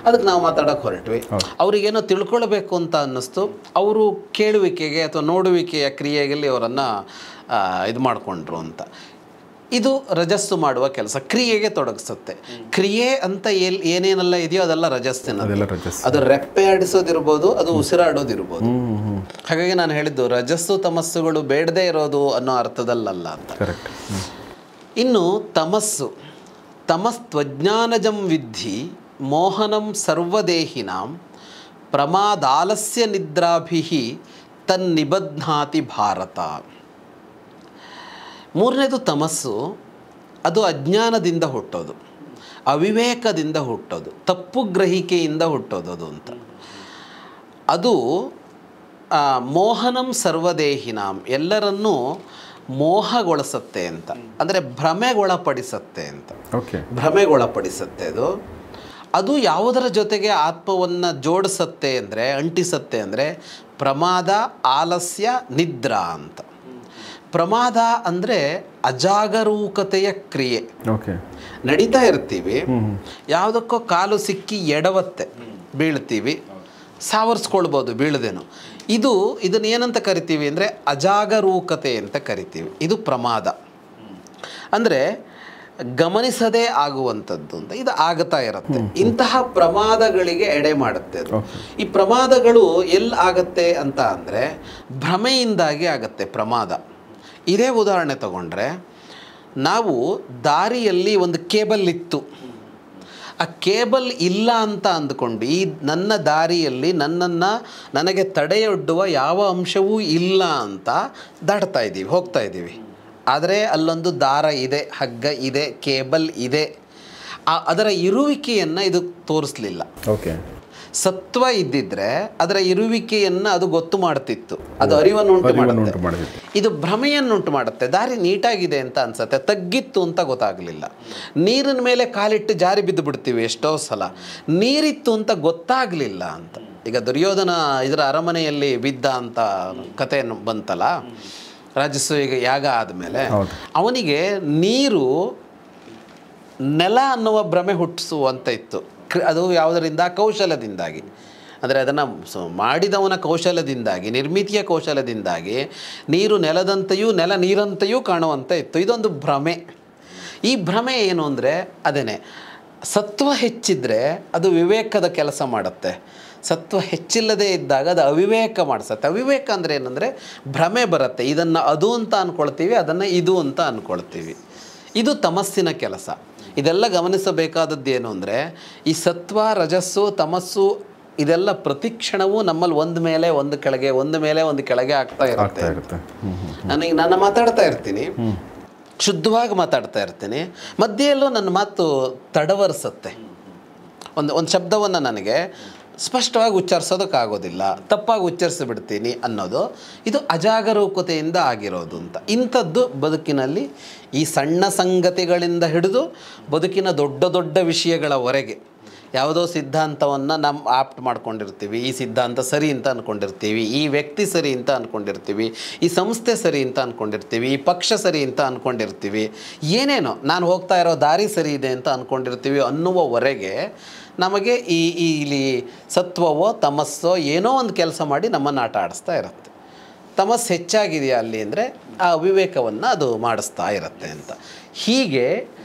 ಅದಕ್ಕೆ ನಾವು ಮಾತಾಡಕ್ಕೆ ಹೊರಟ್ವಿ. ಅವ್ರಿಗೇನೋ ತಿಳ್ಕೊಳ್ಬೇಕು ಅಂತ ಅನ್ನಿಸ್ತು, ಅವರು ಕೇಳುವಿಕೆಗೆ ಅಥವಾ ನೋಡುವಿಕೆಯ ಕ್ರಿಯೆಯಲ್ಲಿ ಅವರನ್ನು ಇದು ಮಾಡಿಕೊಂಡ್ರು ಅಂತ. ಇದು ರಜಸ್ಸು ಮಾಡುವ ಕೆಲಸ, ಕ್ರಿಯೆಗೆ ತೊಡಗಿಸುತ್ತೆ. ಕ್ರಿಯೆ ಅಂತ ಏನೇನೆಲ್ಲ ಇದೆಯೋ ಅದೆಲ್ಲ ರಜಸ್ಸಿನ. ಅದು ರೆಪ್ಪೆ ಆಡಿಸೋದಿರ್ಬೋದು, ಅದು ಉಸಿರಾಡೋದಿರ್ಬೋದು. ಹಾಗಾಗಿ ನಾನು ಹೇಳಿದ್ದು ರಜಸ್ಸು ತಮಸ್ಸುಗಳು ಬೇಡದೇ ಇರೋದು ಅನ್ನೋ ಅರ್ಥದಲ್ಲಲ್ಲ ಅಂತ. ಇನ್ನು ತಮಸ್ತ್ವಜ್ಞಾನಜಂ ವಿದ್ಧಿ ಮೋಹನಂ ಸರ್ವದೇಹಿನಾಂ ಪ್ರಮಾದಾಲಸ್ಯ ನಿದ್ರಾಭಿಹಿ ತನ್ನಿಬಧ್ನಾತಿ ಭಾರತ. ಮೂರನೇದು ತಮಸ್ಸು, ಅದು ಅಜ್ಞಾನದಿಂದ ಹುಟ್ಟೋದು, ಅವಿವೇಕದಿಂದ ಹುಟ್ಟೋದು, ತಪ್ಪು ಗ್ರಹಿಕೆಯಿಂದ ಹುಟ್ಟೋದು ಅದು ಅಂತ. ಅದು ಮೋಹನಂ ಸರ್ವದೇಹಿನಾಂ, ಎಲ್ಲರನ್ನೂ ಮೋಹಗೊಳಿಸುತ್ತೆ ಅಂತ, ಅಂದರೆ ಭ್ರಮೆಗೊಳಪಡಿಸುತ್ತೆ ಅಂತ. ಓಕೆ, ಭ್ರಮೆಗೊಳಪಡಿಸುತ್ತೆ ಅದು ಯಾವುದರ ಜೊತೆಗೆ ಆತ್ಮವನ್ನು ಜೋಡಿಸುತ್ತೆ ಅಂದರೆ, ಅಂಟಿಸುತ್ತೆ ಅಂದರೆ ಪ್ರಮಾದ, ಆಲಸ್ಯ, ನಿದ್ರಾ ಅಂತ. ಪ್ರಮಾದ ಅಂದರೆ ಅಜಾಗರೂಕತೆಯ ಕ್ರಿಯೆ. ಓಕೆ, ನಡೀತಾ ಇರ್ತೀವಿ, ಯಾವುದಕ್ಕೋ ಕಾಲು ಸಿಕ್ಕಿ ಎಡವತ್ತೆ, ಬೀಳ್ತೀವಿ, ಸಾವರ್ಸ್ಕೊಳ್ಬೋದು ಬೀಳದೇನು. ಇದನ್ನೇನಂತ ಕರಿತೀವಿ ಅಂದರೆ ಅಜಾಗರೂಕತೆ ಅಂತ ಕರಿತೀವಿ. ಇದು ಪ್ರಮಾದ ಅಂದರೆ ಗಮನಿಸದೇ ಆಗುವಂಥದ್ದು ಅಂತ. ಇದು ಆಗ್ತಾ ಇರುತ್ತೆ. ಇಂತಹ ಪ್ರಮಾದಗಳಿಗೆ ಎಡೆ ಮಾಡುತ್ತೆ ಅದು. ಈ ಪ್ರಮಾದಗಳು ಎಲ್ಲಿ ಆಗತ್ತೆ ಅಂತ ಅಂದರೆ ಭ್ರಮೆಯಿಂದಾಗಿ ಆಗತ್ತೆ ಪ್ರಮಾದ. ಇದೇ ಉದಾಹರಣೆ ತಗೊಂಡ್ರೆ, ನಾವು ದಾರಿಯಲ್ಲಿ ಒಂದು ಕೇಬಲ್ ಇತ್ತು, ಆ ಕೇಬಲ್ ಇಲ್ಲ ಅಂತ ಅಂದ್ಕೊಂಡು ಈ ನನ್ನ ದಾರಿಯಲ್ಲಿ ನನಗೆ ತಡೆಯೊಡ್ಡುವ ಯಾವ ಅಂಶವೂ ಇಲ್ಲ ಅಂತ ದಾಟ್ತಾ ಇದ್ದೀವಿ, ಹೋಗ್ತಾ ಇದ್ದೀವಿ. ಆದರೆ ಅಲ್ಲೊಂದು ದಾರ ಇದೆ, ಹಗ್ಗ ಇದೆ, ಕೇಬಲ್ ಇದೆ. ಅದರ ಇರುವಿಕೆಯನ್ನು ಇದು ತೋರಿಸ್ಲಿಲ್ಲ. ಓಕೆ, ಸತ್ವ ಇದ್ದಿದ್ರೆ ಅದರ ಇರುವಿಕೆಯನ್ನು ಅದು ಗೊತ್ತು ಮಾಡ್ತಿತ್ತು, ಅದು ಅರಿವನ್ನು ಉಂಟು ಮಾಡುತ್ತೆ. ಇದು ಭ್ರಮೆಯನ್ನುಂಟು ಮಾಡುತ್ತೆ. ದಾರಿ ನೀಟಾಗಿದೆ ಅಂತ ಅನ್ಸುತ್ತೆ, ತಗ್ಗಿತ್ತು ಅಂತ ಗೊತ್ತಾಗಲಿಲ್ಲ. ನೀರಿನ ಮೇಲೆ ಕಾಲಿಟ್ಟು ಜಾರಿ ಬಿದ್ದು ಬಿಡ್ತೀವಿ ಎಷ್ಟೋ ಸಲ, ನೀರಿತ್ತು ಅಂತ ಗೊತ್ತಾಗಲಿಲ್ಲ ಅಂತ. ಈಗ ದುರ್ಯೋಧನ ಇದರ ಅರಮನೆಯಲ್ಲಿ ಬಿದ್ದ ಅಂತ ಕಥೆಯನ್ನು ಬಂತಲ್ಲ, ರಾಜಸೂಯ ಯಾಗ ಆದಮೇಲೆ ಅವನಿಗೆ ನೀರು ನೆಲ ಅನ್ನುವ ಭ್ರಮೆ ಹುಟ್ಟಿಸುವಂತ ಇತ್ತು. ಅದು ಯಾವುದರಿಂದ? ಕೌಶಲದಿಂದಾಗಿ. ಅಂದರೆ ಅದನ್ನು ಮಾಡಿದವನ ಕೌಶಲದಿಂದಾಗಿ, ನಿರ್ಮಿತಿಯ ಕೌಶಲದಿಂದಾಗಿ ನೀರು ನೆಲದಂತೆಯೂ ನೆಲ ನೀರಂತೆಯೂ ಕಾಣುವಂತೆ ಇತ್ತು. ಇದೊಂದು ಭ್ರಮೆ. ಈ ಭ್ರಮೆ ಏನು ಅಂದರೆ ಅದೇನೆ, ಸತ್ವ ಹೆಚ್ಚಿದ್ರೆ ಅದು ವಿವೇಕದ ಕೆಲಸ ಮಾಡುತ್ತೆ, ಸತ್ವ ಹೆಚ್ಚಿಲ್ಲದೆ ಇದ್ದಾಗ ಅದು ಅವಿವೇಕ ಮಾಡಿಸುತ್ತೆ. ಅವಿವೇಕ ಅಂದರೆ ಏನಂದರೆ ಭ್ರಮೆ ಬರುತ್ತೆ. ಇದನ್ನು ಅದು ಅಂತ ಅಂದ್ಕೊಳ್ತೀವಿ, ಅದನ್ನು ಇದು ಅಂತ ಅಂದ್ಕೊಳ್ತೀವಿ. ಇದು ತಮಸ್ಸಿನ ಕೆಲಸ. ಇದೆಲ್ಲ ಗಮನಿಸಬೇಕಾದದ್ದು ಏನು ಅಂದರೆ, ಈ ಸತ್ವ, ರಜಸ್ಸು, ತಮಸ್ಸು ಇದೆಲ್ಲ ಪ್ರತಿಕ್ಷಣವೂ ನಮ್ಮಲ್ಲಿ ಒಂದು ಮೇಲೆ ಒಂದು ಕೆಳಗೆ, ಒಂದು ಮೇಲೆ ಒಂದು ಕೆಳಗೆ ಆಗ್ತಾ ಇರುತ್ತೆ. ನಾನು ಮಾತಾಡ್ತಾ ಇರ್ತೀನಿ, ಶುದ್ಧವಾಗಿ ಮಾತಾಡ್ತಾ ಇರ್ತೀನಿ, ಮಧ್ಯೆಯಲ್ಲೂ ನನ್ನ ಮಾತು ತಡವರಿಸುತ್ತೆ. ಒಂದು ಶಬ್ದವನ್ನು ನನಗೆ ಸ್ಪಷ್ಟವಾಗಿ ಉಚ್ಚರಿಸೋದಕ್ಕಾಗೋದಿಲ್ಲ, ತಪ್ಪಾಗಿ ಉಚ್ಚರಿಸಿಬಿಡ್ತೀನಿ ಅನ್ನೋದು ಇದು ಅಜಾಗರೂಕತೆಯಿಂದ ಆಗಿರೋದು ಅಂತ. ಇಂಥದ್ದು ಬದುಕಿನಲ್ಲಿ ಈ ಸಣ್ಣ ಸಂಗತಿಗಳಿಂದ ಹಿಡಿದು ಬದುಕಿನ ದೊಡ್ಡ ದೊಡ್ಡ ವಿಷಯಗಳವರೆಗೆ ಯಾವುದೋ ಸಿದ್ಧಾಂತವನ್ನು ನಮ್ಮ ಆಪ್ಟ್ ಮಾಡ್ಕೊಂಡಿರ್ತೀವಿ, ಈ ಸಿದ್ಧಾಂತ ಸರಿ ಅಂತ ಅಂದ್ಕೊಂಡಿರ್ತೀವಿ, ಈ ವ್ಯಕ್ತಿ ಸರಿ ಅಂತ ಅಂದ್ಕೊಂಡಿರ್ತೀವಿ, ಈ ಸಂಸ್ಥೆ ಸರಿ ಅಂತ ಅಂದ್ಕೊಂಡಿರ್ತೀವಿ, ಈ ಪಕ್ಷ ಸರಿ ಅಂತ ಅಂದ್ಕೊಂಡಿರ್ತೀವಿ, ಏನೇನೋ ನಾನು ಹೋಗ್ತಾ ಇರೋ ದಾರಿ ಸರಿ ಇದೆ ಅಂತ ಅಂದ್ಕೊಂಡಿರ್ತೀವಿ ಅನ್ನುವವರೆಗೆ ನಮಗೆ ಇಲ್ಲಿ ಸತ್ವವೋ ತಮಸ್ಸೋ ಏನೋ ಒಂದು ಕೆಲಸ ಮಾಡಿ ನಮ್ಮನ್ನು ಆಟ ಆಡಿಸ್ತಾ ಇರುತ್ತೆ. ತಮಸ್ಸು ಹೆಚ್ಚಾಗಿದೆಯಾ ಅಲ್ಲಿ ಅಂದರೆ ಆ ಅವಿವೇಕವನ್ನು ಅದು ಮಾಡಿಸ್ತಾ ಇರುತ್ತೆ ಅಂತ. ಹೀಗೆ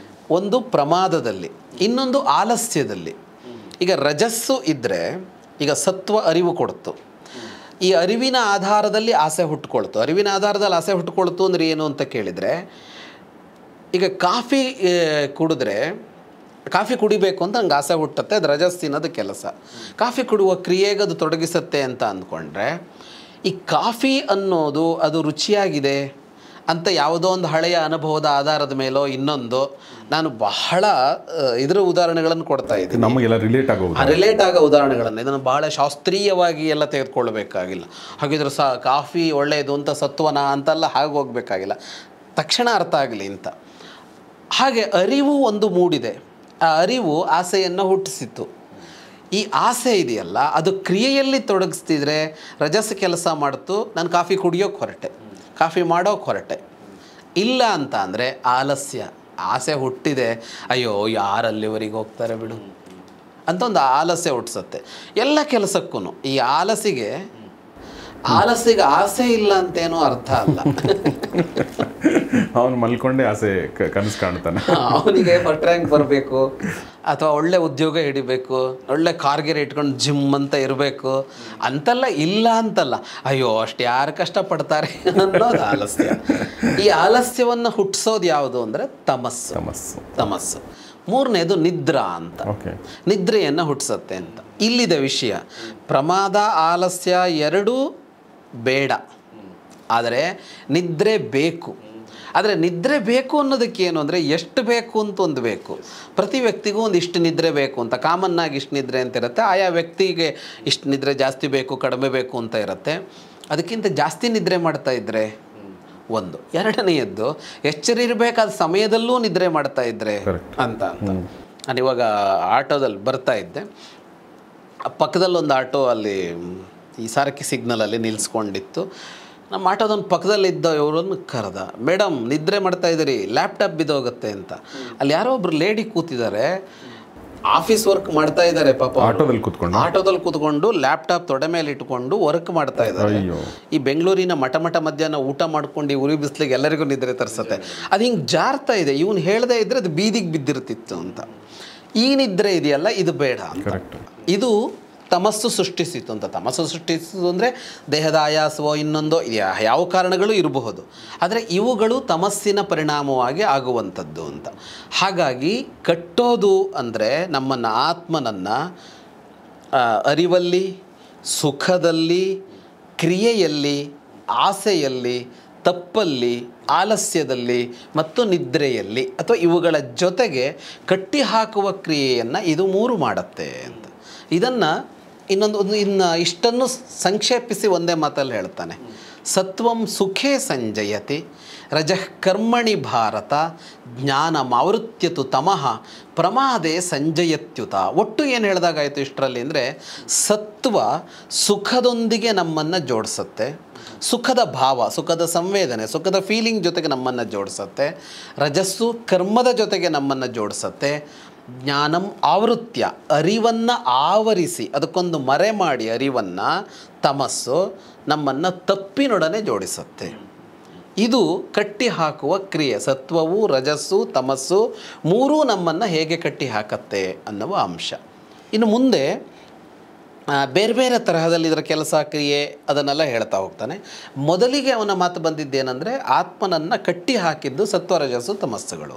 ಒಂದು ಪ್ರಮಾದದಲ್ಲಿ, ಇನ್ನೊಂದು ಆಲಸ್ಯದಲ್ಲಿ. ಈಗ ರಜಸ್ಸು ಇದ್ದರೆ ಈಗ ಸತ್ವ ಅರಿವು ಕೊಡ್ತು, ಈ ಅರಿವಿನ ಆಧಾರದಲ್ಲಿ ಆಸೆ ಹುಟ್ಕೊಳ್ತು. ಅರಿವಿನ ಆಧಾರದಲ್ಲಿ ಆಸೆ ಹುಟ್ಕೊಳ್ತು ಅಂದರೆ ಏನು ಅಂತ ಕೇಳಿದರೆ, ಈಗ ಕಾಫಿ ಕುಡಿಬೇಕು ಅಂತ ನಂಗೆ ಆಸೆ ಹುಟ್ಟುತ್ತೆ, ಅದು ರಜಸ್ಸಿನದು ಕೆಲಸ. ಕಾಫಿ ಕುಡಿಯುವ ಕ್ರಿಯೆಗೆ ಅದು ತೊಡಗಿಸುತ್ತೆ ಅಂತ ಅಂದ್ಕೊಂಡ್ರೆ, ಈ ಕಾಫಿ ಅನ್ನೋದು ಅದು ರುಚಿಯಾಗಿದೆ ಅಂತ ಯಾವುದೋ ಒಂದು ಹಳೆಯ ಅನುಭವದ ಆಧಾರದ ಮೇಲೋ ಇನ್ನೊಂದು ನಾನು ಬಹಳ ಇದರ ಉದಾಹರಣೆಗಳನ್ನು ಕೊಡ್ತಾ ಇದ್ದೀನಿ, ನಮಗೆಲ್ಲ ರಿಲೇಟ್ ಆಗೋ ಉದಾಹರಣೆಗಳನ್ನು. ಇದನ್ನು ಬಹಳ ಶಾಸ್ತ್ರೀಯವಾಗಿ ಎಲ್ಲ ತೆಗೆದುಕೊಳ್ಳಬೇಕಾಗಿಲ್ಲ. ಹಾಗಿದ್ರೆ ಕಾಫಿ ಒಳ್ಳೆಯದು ಅಂತ ಸತ್ವನ ಅಂತೆಲ್ಲ ಹಾಗೆ ಹೋಗಬೇಕಾಗಿಲ್ಲ, ತಕ್ಷಣ ಅರ್ಥ ಆಗಲಿ ಅಂತ. ಹಾಗೆ ಅರಿವು ಒಂದು ಮೂಡಿದೆ, ಆ ಅರಿವು ಆಸೆಯನ್ನು ಹುಟ್ಟಿಸಿತು. ಈ ಆಸೆ ಇದೆಯಲ್ಲ ಅದು ಕ್ರಿಯೆಯಲ್ಲಿ ತೊಡಗಿಸ್ತಿದ್ರೆ ರಜಸ್ ಕೆಲಸ ಮಾಡ್ತು, ನಾನು ಕಾಫಿ ಕುಡಿಯೋಕೆ ಹೊರಟೆ, ಕಾಫಿ ಮಾಡೋಕೆ ಹೊರಟೆ. ಇಲ್ಲ ಅಂತ ಅಂದರೆ ಆಲಸ್ಯ, ಆಸೆ ಹುಟ್ಟಿದೆ, ಅಯ್ಯೋ ಯಾರಲ್ಲಿವರೆಗೆ ಹೋಗ್ತಾರೆ ಬಿಡು ಅಂತ ಒಂದು ಆಲಸ್ಯ ಹುಟ್ಟಿಸುತ್ತೆ ಎಲ್ಲ ಕೆಲಸಕ್ಕೂ. ಈ ಆಲಸಿಗೆ ಆಸೆ ಇಲ್ಲ ಅಂತೇನೋ ಅರ್ಥ ಅಲ್ಲ. ಅವನು ಮಲ್ಕೊಂಡೇ ಆಸೆ ಕನಸು ಕಾಣ್ತಾನೆ. ಅವನಿಗೆ ಫಸ್ಟ್ ರ್ಯಾಂಕ್ ಬರಬೇಕು, ಅಥವಾ ಒಳ್ಳೆ ಉದ್ಯೋಗ ಹಿಡಿಬೇಕು, ಒಳ್ಳೆ ಕಾರ್ಗೆರೆ ಇಟ್ಕೊಂಡು ಜಿಮ್ ಅಂತ ಇರಬೇಕು ಅಂತೆಲ್ಲ ಇಲ್ಲ ಅಂತಲ್ಲ. ಅಯ್ಯೋ ಅಷ್ಟು ಯಾರು ಕಷ್ಟಪಡ್ತಾರೆ ಅನ್ನೋದು ಆಲಸ್ಯ. ಈ ಆಲಸ್ಯವನ್ನು ಹುಟ್ಟಿಸೋದು ಯಾವುದು ಅಂದರೆ ತಮಸ್ಸು. ಮೂರನೇದು ನಿದ್ರಾ ಅಂತ, ನಿದ್ರೆಯನ್ನು ಹುಟ್ಟಿಸುತ್ತೆ ಅಂತ. ಇಲ್ಲಿದೆ ವಿಷಯ. ಪ್ರಮಾದ, ಆಲಸ್ಯ ಎರಡೂ ಬೇಡ, ಆದರೆ ನಿದ್ರೆ ಬೇಕು. ಆದರೆ ನಿದ್ರೆ ಬೇಕು ಅನ್ನೋದಕ್ಕೆ ಏನು ಅಂದರೆ ಎಷ್ಟು ಬೇಕು ಅಂತ ಒಂದು ಬೇಕು. ಪ್ರತಿ ವ್ಯಕ್ತಿಗೂ ಒಂದು ಇಷ್ಟು ನಿದ್ರೆ ಬೇಕು ಅಂತ ಕಾಮನ್ನಾಗಿ ಇಷ್ಟು ನಿದ್ರೆ ಅಂತ ಇರುತ್ತೆ. ಆಯಾ ವ್ಯಕ್ತಿಗೆ ಇಷ್ಟು ನಿದ್ರೆ ಜಾಸ್ತಿ ಬೇಕು ಕಡಿಮೆ ಬೇಕು ಅಂತ ಇರುತ್ತೆ. ಅದಕ್ಕಿಂತ ಜಾಸ್ತಿ ನಿದ್ರೆ ಮಾಡ್ತಾ ಇದ್ದರೆ ಒಂದು. ಎರಡನೆಯದ್ದು ಎಚ್ಚರ ಇರಬೇಕಾದ ಸಮಯದಲ್ಲೂ ನಿದ್ರೆ ಮಾಡ್ತಾ ಇದ್ದರೆ ಅಂತ. ನಾನು ಇವಾಗ ಆಟೋದಲ್ಲಿ ಬರ್ತಾ ಇದ್ದೆ, ಪಕ್ಕದಲ್ಲೊಂದು ಆಟೋ ಅಲ್ಲಿ ಈ ಸಾರಕ್ಕಿ ಸಿಗ್ನಲಲ್ಲಿ ನಿಲ್ಲಿಸ್ಕೊಂಡಿತ್ತು. ನಮ್ಮ ಆಟೋದೊಂದು ಪಕ್ಕದಲ್ಲಿದ್ದ ಇವರನ್ನು ಕರೆದ, ಮೇಡಮ್ ನಿದ್ರೆ ಮಾಡ್ತಾ ಇದ್ದೀರಿ, ಲ್ಯಾಪ್ಟಾಪ್ ಬಿದ್ದೋಗುತ್ತೆ ಅಂತ. ಅಲ್ಲಿ ಯಾರೋ ಒಬ್ರು ಲೇಡಿ ಕೂತಿದ್ದಾರೆ, ಆಫೀಸ್ ವರ್ಕ್ ಮಾಡ್ತಾ ಇದ್ದಾರೆ ಪಾಪ. ಆಟೋದಲ್ಲಿ ಕೂತ್ಕೊಂಡು ಲ್ಯಾಪ್ಟಾಪ್ ತೊಡೆ ಮೇಲೆ ಇಟ್ಕೊಂಡು ವರ್ಕ್ ಮಾಡ್ತಾ ಇದ್ದಾರೆ. ಈ ಬೆಂಗಳೂರಿನ ಮಠ ಮಧ್ಯಾಹ್ನ ಊಟ ಮಾಡ್ಕೊಂಡು ಈ ಉರಿ ಬಿಸಿಲಿಗೆ ಎಲ್ಲರಿಗೂ ನಿದ್ರೆ ತರಿಸುತ್ತೆ. ಅದು ಹಿಂಗೆ ಜಾರ್ತಾ ಇದೆ. ಇವನು ಹೇಳದೇ ಇದ್ರೆ ಅದು ಬೀದಿಗೆ ಬಿದ್ದಿರ್ತಿತ್ತು ಅಂತ. ಈ ನಿದ್ರೆ ಇದೆಯಲ್ಲ ಇದು ಬೇಡ ಅಂತ. ಇದು ತಮಸ್ಸು ಸೃಷ್ಟಿಸಿತು ಅಂತ. ತಮಸ್ಸು ಸೃಷ್ಟಿಸಿತು ಅಂದರೆ ದೇಹದ ಆಯಾಸವೋ ಇನ್ನೊಂದೋ ಯಾವ ಕಾರಣಗಳು ಇರಬಹುದು, ಆದರೆ ಇವುಗಳು ತಮಸ್ಸಿನ ಪರಿಣಾಮವಾಗಿ ಆಗುವಂಥದ್ದು ಅಂತ. ಹಾಗಾಗಿ ಕಟ್ಟೋದು ಅಂದರೆ ನಮ್ಮನ್ನು ಆತ್ಮನನ್ನು ಅರಿವಲ್ಲಿ, ಸುಖದಲ್ಲಿ, ಕ್ರಿಯೆಯಲ್ಲಿ, ಆಸೆಯಲ್ಲಿ, ತಪ್ಪಲ್ಲಿ, ಆಲಸ್ಯದಲ್ಲಿ ಮತ್ತು ನಿದ್ರೆಯಲ್ಲಿ ಅಥವಾ ಇವುಗಳ ಜೊತೆಗೆ ಕಟ್ಟಿ ಹಾಕುವ ಕ್ರಿಯೆಯನ್ನು ಇದು ಮೂರು ಮಾಡುತ್ತೆ ಅಂತ. ಇದನ್ನು ಇಷ್ಟನ್ನು ಸಂಕ್ಷೇಪಿಸಿ ಒಂದೇ ಮಾತಲ್ಲಿ ಹೇಳ್ತಾನೆ. ಸತ್ವಂ ಸುಖೇ ಸಂಜಯತಿ, ರಜಃ ಕರ್ಮಣಿ ಭಾರತ, ಜ್ಞಾನಮಾವೃತ್ಯತು ತಮಃ, ಪ್ರಮಾದೇ ಸಂಜಯತ್ಯುತ. ಒಟ್ಟು ಏನು ಹೇಳಿದಾಗಾಯಿತು ಇಷ್ಟರಲ್ಲಿ ಅಂದರೆ, ಸತ್ವ ಸುಖದೊಂದಿಗೆ ನಮ್ಮನ್ನು ಜೋಡಿಸುತ್ತೆ, ಸುಖದ ಭಾವ, ಸುಖದ ಸಂವೇದನೆ, ಸುಖದ ಫೀಲಿಂಗ್ ಜೊತೆಗೆ ನಮ್ಮನ್ನು ಜೋಡಿಸುತ್ತೆ. ರಜಸ್ಸು ಕರ್ಮದ ಜೊತೆಗೆ ನಮ್ಮನ್ನು ಜೋಡಿಸುತ್ತೆ. ಜ್ಞಾನಂ ಆವೃತ್ಯ, ಅರಿವನ್ನು ಆವರಿಸಿ ಅದಕ್ಕೊಂದು ಮರೆ ಮಾಡಿ ಅರಿವನ್ನು, ತಮಸ್ಸು ನಮ್ಮನ್ನು ತಪ್ಪಿನೊಡನೆ ಜೋಡಿಸುತ್ತೆ. ಇದು ಕಟ್ಟಿ ಹಾಕುವ ಕ್ರಿಯೆ. ಸತ್ವವು, ರಜಸ್ಸು, ತಮಸ್ಸು ಮೂರೂ ನಮ್ಮನ್ನು ಹೇಗೆ ಕಟ್ಟಿ ಹಾಕತ್ತೆ ಅನ್ನುವ ಅಂಶ. ಇನ್ನು ಮುಂದೆ ಬೇರೆ ಬೇರೆ ತರಹದಲ್ಲಿ ಇದರ ಕೆಲಸ, ಕ್ರಿಯೆ ಅದನ್ನೆಲ್ಲ ಹೇಳ್ತಾ ಹೋಗ್ತಾನೆ. ಮೊದಲಿಗೆ ಅವನ ಮಾತು ಬಂದಿದ್ದೇನೆಂದರೆ, ಆತ್ಮನನ್ನು ಕಟ್ಟಿ ಹಾಕಿದ್ದು ಸತ್ವ, ರಜಸ್ಸು, ತಮಸ್ಸುಗಳು.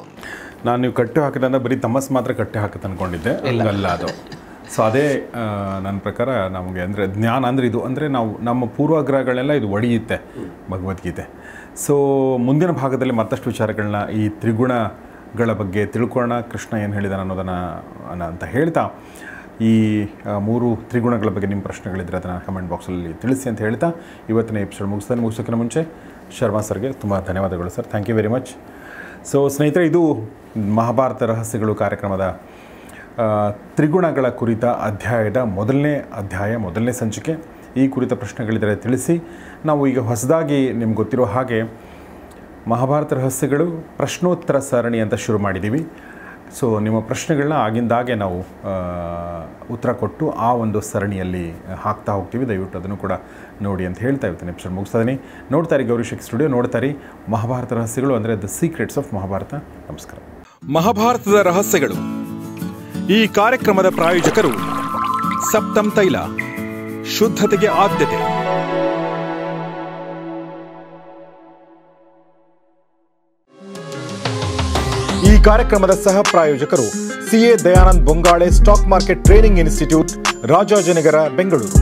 ನಾನು ನೀವು ಕಟ್ಟಿ ಹಾಕಿದ್ರೆ ಬರೀ ತಮಸ್ಸು ಮಾತ್ರ ಕಟ್ಟಿ ಹಾಕುತ್ತೆ ಅಂದ್ಕೊಂಡಿದ್ದೆ. ಅಲ್ಲ ಅದು. ಸೊ ಅದೇ ನನ್ನ ಪ್ರಕಾರ ನಮಗೆ ಅಂದರೆ ಜ್ಞಾನ ಅಂದರೆ ಇದು ಅಂದರೆ ನಾವು ನಮ್ಮ ಪೂರ್ವಗ್ರಹಗಳೆಲ್ಲ ಇದು ಒಡೆಯುತ್ತೆ ಭಗವದ್ಗೀತೆ. ಸೊ ಮುಂದಿನ ಭಾಗದಲ್ಲಿ ಮತ್ತಷ್ಟು ವಿಚಾರಗಳನ್ನ ಈ ತ್ರಿಗುಣಗಳ ಬಗ್ಗೆ ತಿಳ್ಕೊಳ್ಳೋಣ. ಕೃಷ್ಣ ಏನು ಹೇಳಿದಾನೆ ಅನ್ನೋದನ್ನು ಅಂತ ಹೇಳ್ತಾ, ಈ ಮೂರು ತ್ರಿಗುಣಗಳ ಬಗ್ಗೆ ನಿಮ್ಮ ಪ್ರಶ್ನೆಗಳಿದ್ದರೆ ಅದನ್ನು ಕಮೆಂಟ್ ಬಾಕ್ಸಲ್ಲಿ ತಿಳಿಸಿ ಅಂತ ಹೇಳ್ತಾ ಇವತ್ತಿನ ಎಪಿಸೋಡ್ ಮುಗಿಸೋಕ್ಕಿಂತ ಮುಂಚೆ ಶರ್ಮಾ ಸರ್ಗೆ ತುಂಬ ಧನ್ಯವಾದಗಳು sir. Thank you very much. So ಸ್ನೇಹಿತರೆ, ಇದು ಮಹಾಭಾರತ ರಹಸ್ಯಗಳು ಕಾರ್ಯಕ್ರಮದ ತ್ರಿಗುಣಗಳ ಕುರಿತ ಅಧ್ಯಾಯದ ಮೊದಲನೇ ಸಂಚಿಕೆ. ಈ ಕುರಿತ ಪ್ರಶ್ನೆಗಳಿದ್ದರೆ ತಿಳಿಸಿ. ನಾವು ಈಗ ಹೊಸದಾಗಿ ನಿಮ್ಗೆ ಗೊತ್ತಿರೋ ಹಾಗೆ ಮಹಾಭಾರತ ರಹಸ್ಯಗಳು ಪ್ರಶ್ನೋತ್ತರ ಸರಣಿ ಅಂತ ಶುರು ಮಾಡಿದ್ದೀವಿ. ಸೊ ನಿಮ್ಮ ಪ್ರಶ್ನೆಗಳನ್ನ ಆಗಿಂದಾಗೆ ನಾವು ಉತ್ತರ ಕೊಟ್ಟು ಆ ಒಂದು ಸರಣಿಯಲ್ಲಿ ಹಾಕ್ತಾ ಹೋಗ್ತೀವಿ. ದಯವಿಟ್ಟು ಅದನ್ನು ಕೂಡ ನೋಡಿ ಅಂತ ಹೇಳ್ತಾ ಇರ್ತೀನಿ. ಎಪಿಸೋಡ್ ಮುಗಿಸ್ತಾ ಇದ್ದೀನಿ. ನೋಡ್ತಾ ಇರಿ ಗೌರಿಶಕ್ತಿ ಸ್ಟುಡಿಯೋ, ನೋಡ್ತಾ ಇರಿ ಮಹಾಭಾರತ ರಹಸ್ಯಗಳು, ಅಂದರೆ ದ ಸೀಕ್ರೆಟ್ಸ್ ಆಫ್ ಮಹಾಭಾರತ. ನಮಸ್ಕಾರ. ಮಹಾಭಾರತದ ರಹಸ್ಯಗಳು ಈ ಕಾರ್ಯಕ್ರಮದ ಪ್ರಾಯೋಜಕರು ಸಪ್ತಮ್ ತೈಲ, ಶುದ್ಧತೆಗೆ ಆದ್ಯತೆ. ಈ ಕಾರ್ಯಕ್ರಮದ ಸಹ ಪ್ರಾಯೋಜಕರು CA Dayanand Bongale stock market training institute, Rajajinagar, Bengaluru.